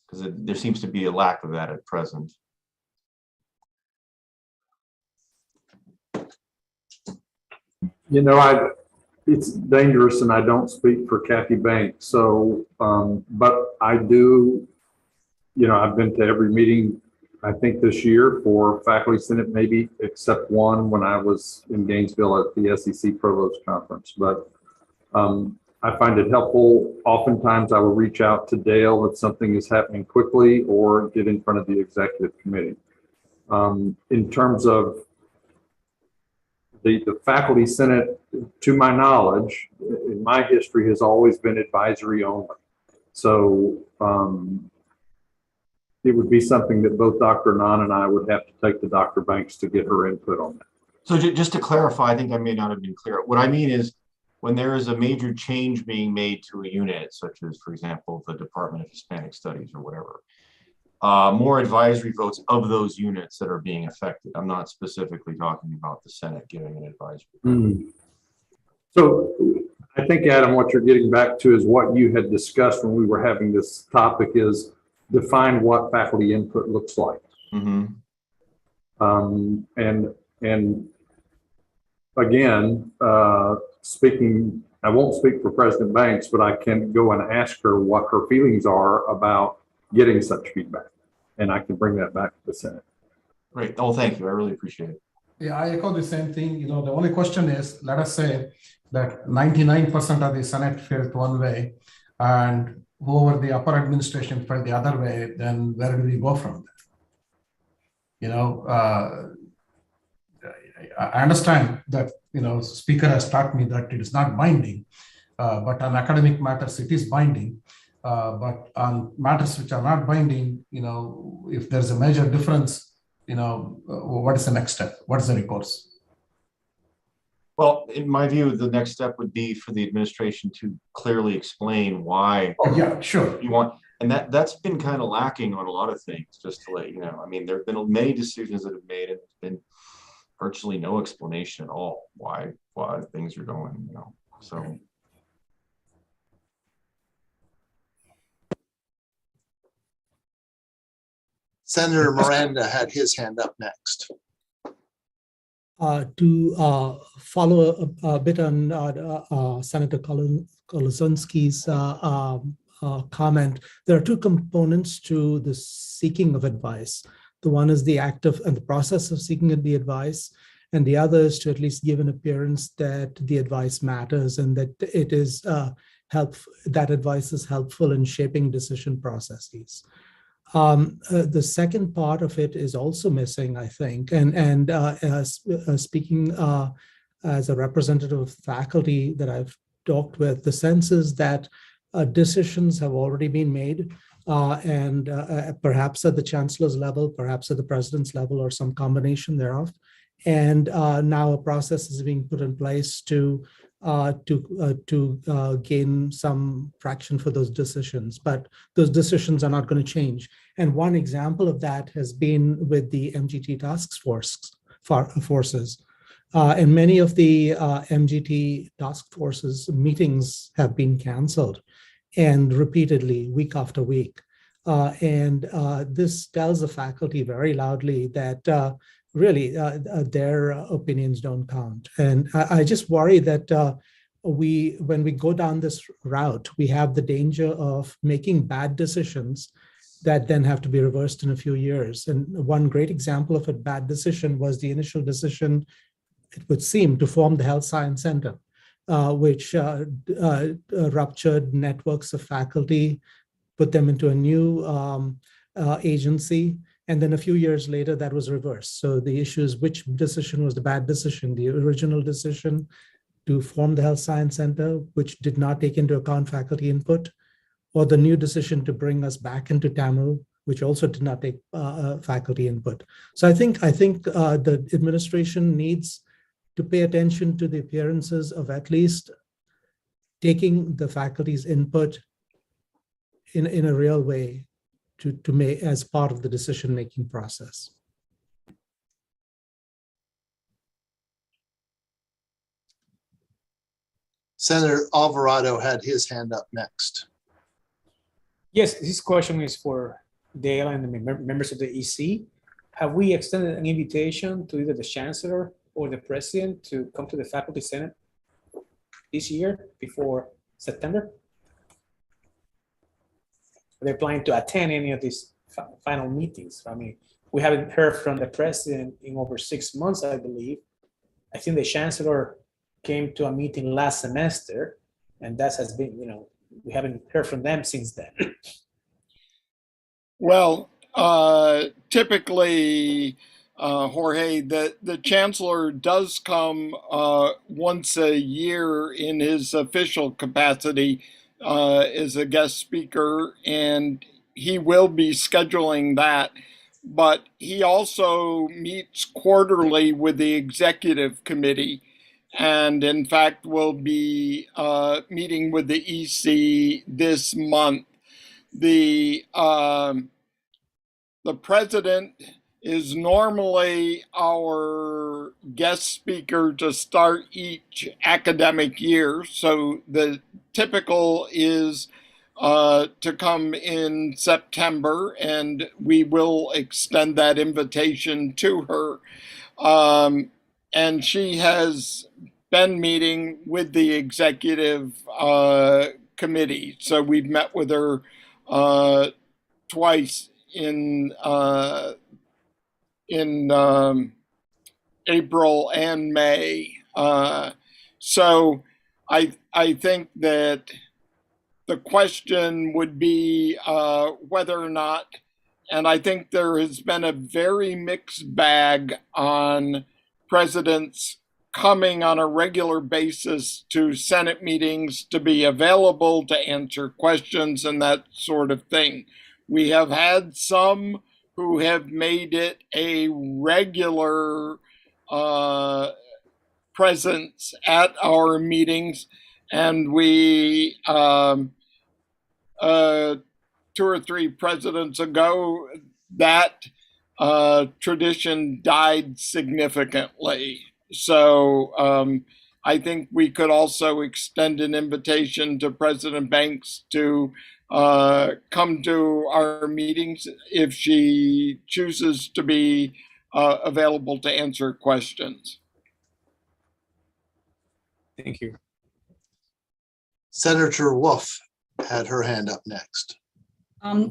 [SPEAKER 2] Because there seems to be a lack of that at present.
[SPEAKER 4] You know, it's dangerous, and I don't speak for Kathy Banks. So, but I do, you know, I've been to every meeting, I think this year for Faculty Senate, maybe except one when I was in Gainesville at the SEC Provost Conference. But I find it helpful. Oftentimes I will reach out to Dale if something is happening quickly or get in front of the executive committee. In terms of the Faculty Senate, to my knowledge, in my history, has always been advisory only. So it would be something that both Dr. Nan and I would have to take to Dr. Banks to get her input on that.
[SPEAKER 2] So just to clarify, I think I may not have been clear. What I mean is when there is a major change being made to a unit, such as, for example, the Department of Hispanic Studies or whatever, more advisory votes of those units that are being affected. I'm not specifically talking about the Senate giving an advisory.
[SPEAKER 4] So I think, Adam, what you're getting back to is what you had discussed when we were having this topic is define what faculty input looks like. And again, speaking, I won't speak for President Banks, but I can go and ask her what her feelings are about getting such feedback. And I can bring that back to the Senate.
[SPEAKER 2] Great. Oh, thank you. I really appreciate it.
[SPEAKER 6] Yeah, I echo the same thing. You know, the only question is, let us say that 99% of the Senate felt one way and whoever the upper administration felt the other way, then where do we go from there? You know, I understand that, you know, Speaker has taught me that it is not binding, but on academic matters, it is binding. But on matters which are not binding, you know, if there's a major difference, you know, what is the next step? What is the recourse?
[SPEAKER 2] Well, in my view, the next step would be for the administration to clearly explain why.
[SPEAKER 6] Oh, yeah, sure.
[SPEAKER 2] You want, and that's been kind of lacking on a lot of things, just to let you know. I mean, there have been many decisions that have made, and there's been virtually no explanation at all why things are going, you know, so.
[SPEAKER 5] Senator Miranda had his hand up next.
[SPEAKER 13] To follow a bit on Senator Kolosonski's comment, there are two components to the seeking of advice. The one is the act of and the process of seeking the advice, and the other is to at least give an appearance that the advice matters and that it is that advice is helpful in shaping decision processes. The second part of it is also missing, I think, and speaking as a representative of faculty that I've talked with, the sense is that decisions have already been made, and perhaps at the chancellor's level, perhaps at the president's level, or some combination thereof. And now a process is being put in place to gain some traction for those decisions, but those decisions are not going to change. And one example of that has been with the MGT task forces. And many of the MGT task forces meetings have been canceled, and repeatedly, week after week. And this tells the faculty very loudly that really their opinions don't count. And I just worry that when we go down this route, we have the danger of making bad decisions that then have to be reversed in a few years. And one great example of a bad decision was the initial decision, it would seem, to form the Health Science Center, which ruptured networks of faculty, put them into a new agency. And then a few years later, that was reversed. So the issue is, which decision was the bad decision? The original decision to form the Health Science Center, which did not take into account faculty input, or the new decision to bring us back into TAMU, which also did not take faculty input. So I think the administration needs to pay attention to the appearances of at least taking the faculty's input in a real way to make as part of the decision-making process.
[SPEAKER 5] Senator Alvarado had his hand up next.
[SPEAKER 11] Yes, this question is for Dale and the members of the EC. Have we extended an invitation to either the Chancellor or the President to come to the Faculty Senate this year before September? Are they planning to attend any of these final meetings? I mean, we haven't heard from the President in over 6 months, I believe. I think the Chancellor came to a meeting last semester, and that has been, we haven't heard from them since then.
[SPEAKER 1] Well, typically, Jorge, the Chancellor does come once a year in his official capacity as a guest speaker, and he will be scheduling that. But he also meets quarterly with the executive committee, and in fact will be meeting with the EC this month. The President is normally our guest speaker to start each academic year. So the typical is to come in September, and we will extend that invitation to her. And she has been meeting with the executive committee. So we've met with her twice in April and May. So I think that the question would be whether or not, and I think there has been a very mixed bag on presidents coming on a regular basis to Senate meetings to be available to answer questions and that sort of thing. We have had some who have made it a regular presence at our meetings, and we 2 or 3 presidents ago, that tradition died significantly. So I think we could also extend an invitation to President Banks to come to our meetings if she chooses to be available to answer questions.
[SPEAKER 11] Thank you.
[SPEAKER 5] Senator Wolf had her hand up next.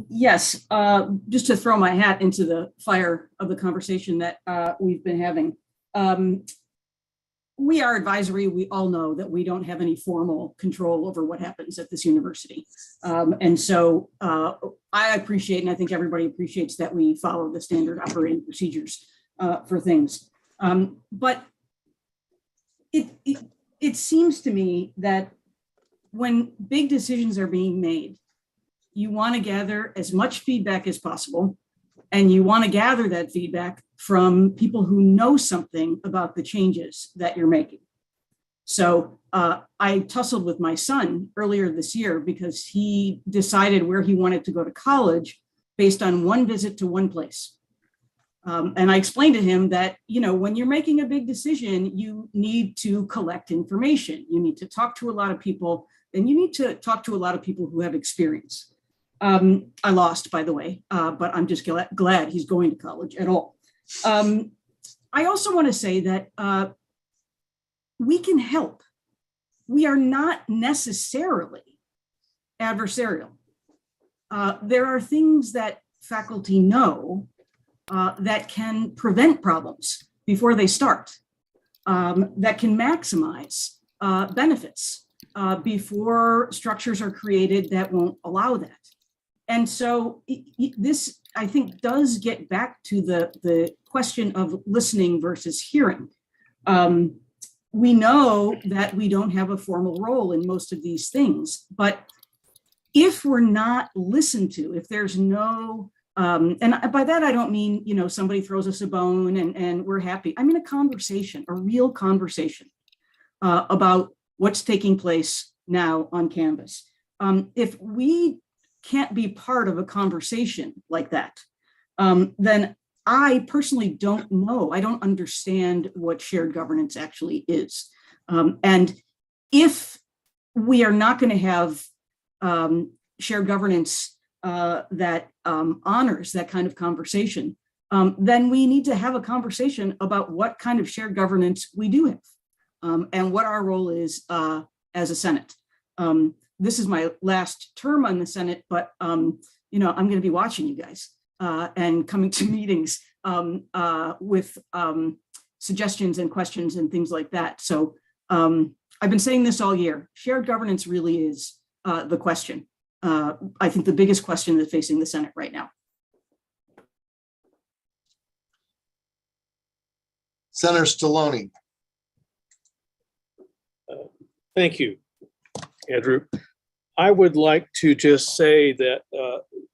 [SPEAKER 14] Yes, just to throw my hat into the fire of the conversation that we've been having. We are advisory. We all know that we don't have any formal control over what happens at this university. And so I appreciate, and I think everybody appreciates, that we follow the standard operating procedures for things. But it seems to me that when big decisions are being made, you want to gather as much feedback as possible, and you want to gather that feedback from people who know something about the changes that you're making. So I tussled with my son earlier this year because he decided where he wanted to go to college based on one visit to one place. And I explained to him that, when you're making a big decision, you need to collect information. You need to talk to a lot of people, and you need to talk to a lot of people who have experience. I lost, by the way, but I'm just glad he's going to college at all. I also want to say that we can help. We are not necessarily adversarial. There are things that faculty know that can prevent problems before they start, that can maximize benefits before structures are created that won't allow that. And so this, I think, does get back to the question of listening versus hearing. We know that we don't have a formal role in most of these things, but if we're not listened to, if there's no, and by that I don't mean, you know, somebody throws us a bone and we're happy. I mean a conversation, a real conversation about what's taking place now on campus. If we can't be part of a conversation like that, then I personally don't know. I don't understand what shared governance actually is. And if we are not going to have shared governance that honors that kind of conversation, then we need to have a conversation about what kind of shared governance we do have and what our role is as a Senate. This is my last term on the Senate, but you know, I'm going to be watching you guys and coming to meetings with suggestions and questions and things like that. So I've been saying this all year. Shared governance really is the question. I think the biggest question that's facing the Senate right now.
[SPEAKER 5] Senator Stallone.
[SPEAKER 15] Thank you, Andrew. I would like to just say that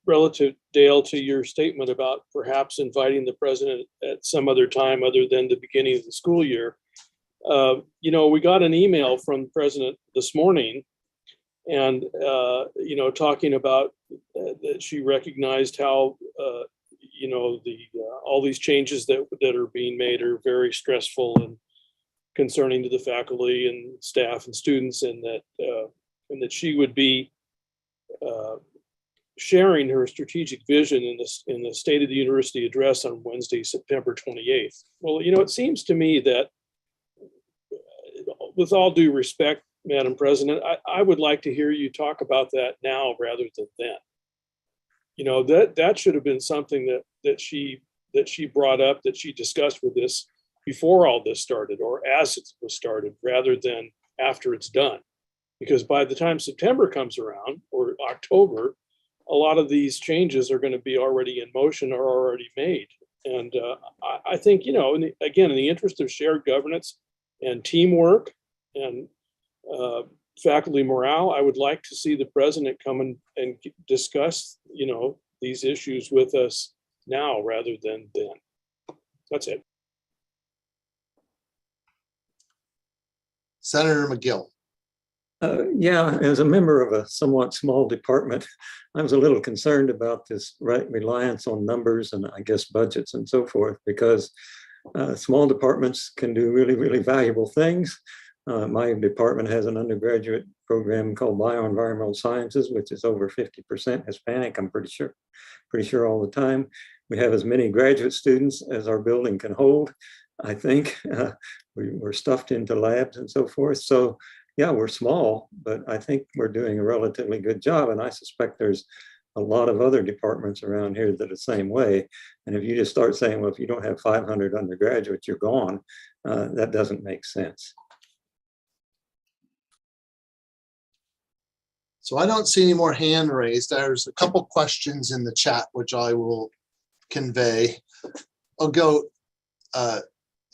[SPEAKER 15] relative, Dale, to your statement about perhaps inviting the president at some other time other than the beginning of the school year. You know, we got an email from the president this morning and, you know, talking about that she recognized how, you know, all these changes that are being made are very stressful and concerning to the faculty and staff and students, and that she would be sharing her strategic vision in the State of the University address on Wednesday, September 28th. Well, you know, it seems to me that, with all due respect, Madam President, I would like to hear you talk about that now rather than then. You know, that should have been something that she brought up, that she discussed with us before all this started, or as it was started, rather than after it's done. Because by the time September comes around, or October, a lot of these changes are going to be already in motion or already made. And I think, you know, again, in the interest of shared governance and teamwork and faculty morale, I would like to see the president come and discuss, you know, these issues with us now rather than then. That's it.
[SPEAKER 5] Senator McGill.
[SPEAKER 17] Yeah, as a member of a somewhat small department, I was a little concerned about this reliance on numbers and I guess budgets and so forth, because small departments can do really, really valuable things. My department has an undergraduate program called Bioenvironmental Sciences, which is over 50% Hispanic, I'm pretty sure all the time. We have as many graduate students as our building can hold, I think. We're stuffed into labs and so forth. So yeah, we're small, but I think we're doing a relatively good job. And I suspect there's a lot of other departments around here that are the same way. And if you just start saying, well, if you don't have 500 undergraduates, you're gone, that doesn't make sense.
[SPEAKER 5] So I don't see any more hand raised. There's a couple questions in the chat, which I will convey. I'll go,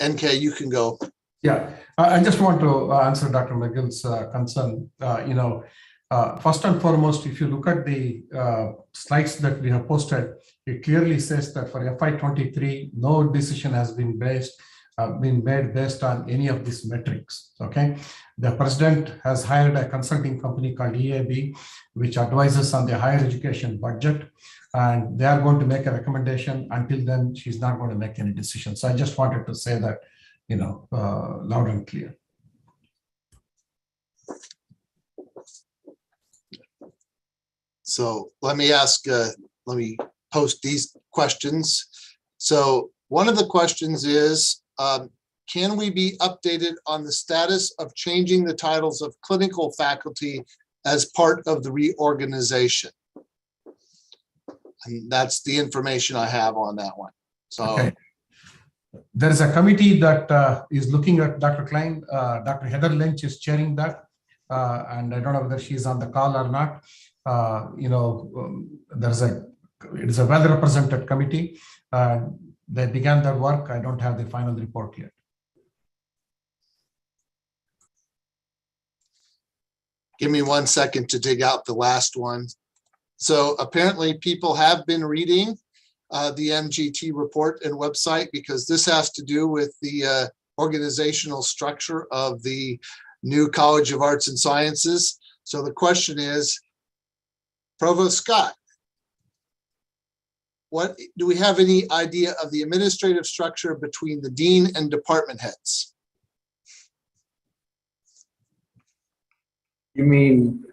[SPEAKER 5] NK, you can go.
[SPEAKER 6] Yeah, I just want to answer Dr. McGill's concern. You know, first and foremost, if you look at the slides that we have posted, it clearly says that for FY23, no decision has been made based on any of these metrics. Okay, the president has hired a consulting company called EAB, which advises on the higher education budget, and they are going to make a recommendation. Until then, she's not going to make any decisions. So I just wanted to say that, you know, loud and clear.
[SPEAKER 5] So let me post these questions. So one of the questions is, can we be updated on the status of changing the titles of clinical faculty as part of the reorganization? And that's the information I have on that one. So
[SPEAKER 6] Okay. There is a committee that is looking at Dr. Klein. Dr. Heather Lynch is chairing that. And I don't know whether she's on the call or not. It is a well-represented committee. They began their work. I don't have the final report yet.
[SPEAKER 5] give me 1 second to dig out the last one. So apparently people have been reading the MGT report and website, because this has to do with the organizational structure of the new College of Arts and Sciences. So the question is, Provost Scott, what do we have any idea of the administrative structure between the dean and department heads?
[SPEAKER 4] You mean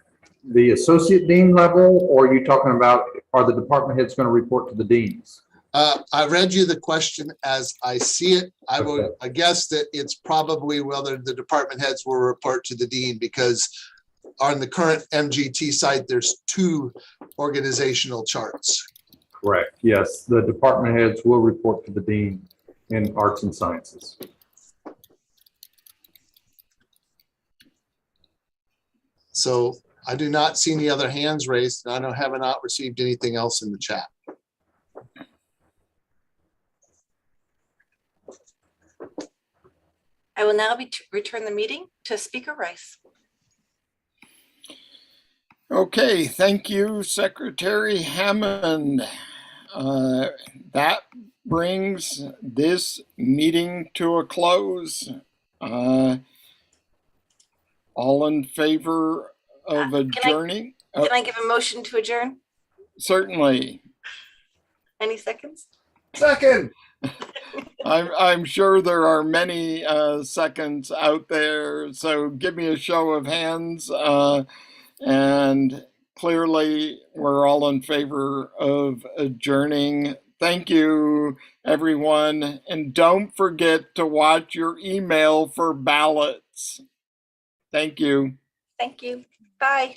[SPEAKER 4] the associate dean level, or are you talking about, are the department heads going to report to the deans?
[SPEAKER 5] I read you the question as I see it. I guess that it's probably whether the department heads will report to the dean, because on the current MGT site, there's 2 organizational charts.
[SPEAKER 4] Correct. Yes, the department heads will report to the dean in arts and sciences.
[SPEAKER 5] So I do not see any other hands raised, and I have not received anything else in the chat.
[SPEAKER 9] I will now return the meeting to Speaker Rice.
[SPEAKER 1] Okay, thank you, Secretary Hammond. That brings this meeting to a close. All in favor of adjourning?
[SPEAKER 9] Can I give a motion to adjourn?
[SPEAKER 1] Certainly.
[SPEAKER 9] Any seconds?
[SPEAKER 1] Second. I'm sure there are many seconds out there, so give me a show of hands. And clearly, we're all in favor of adjourning. Thank you, everyone. And don't forget to watch your email for ballots. Thank you.
[SPEAKER 9] Thank you. Bye.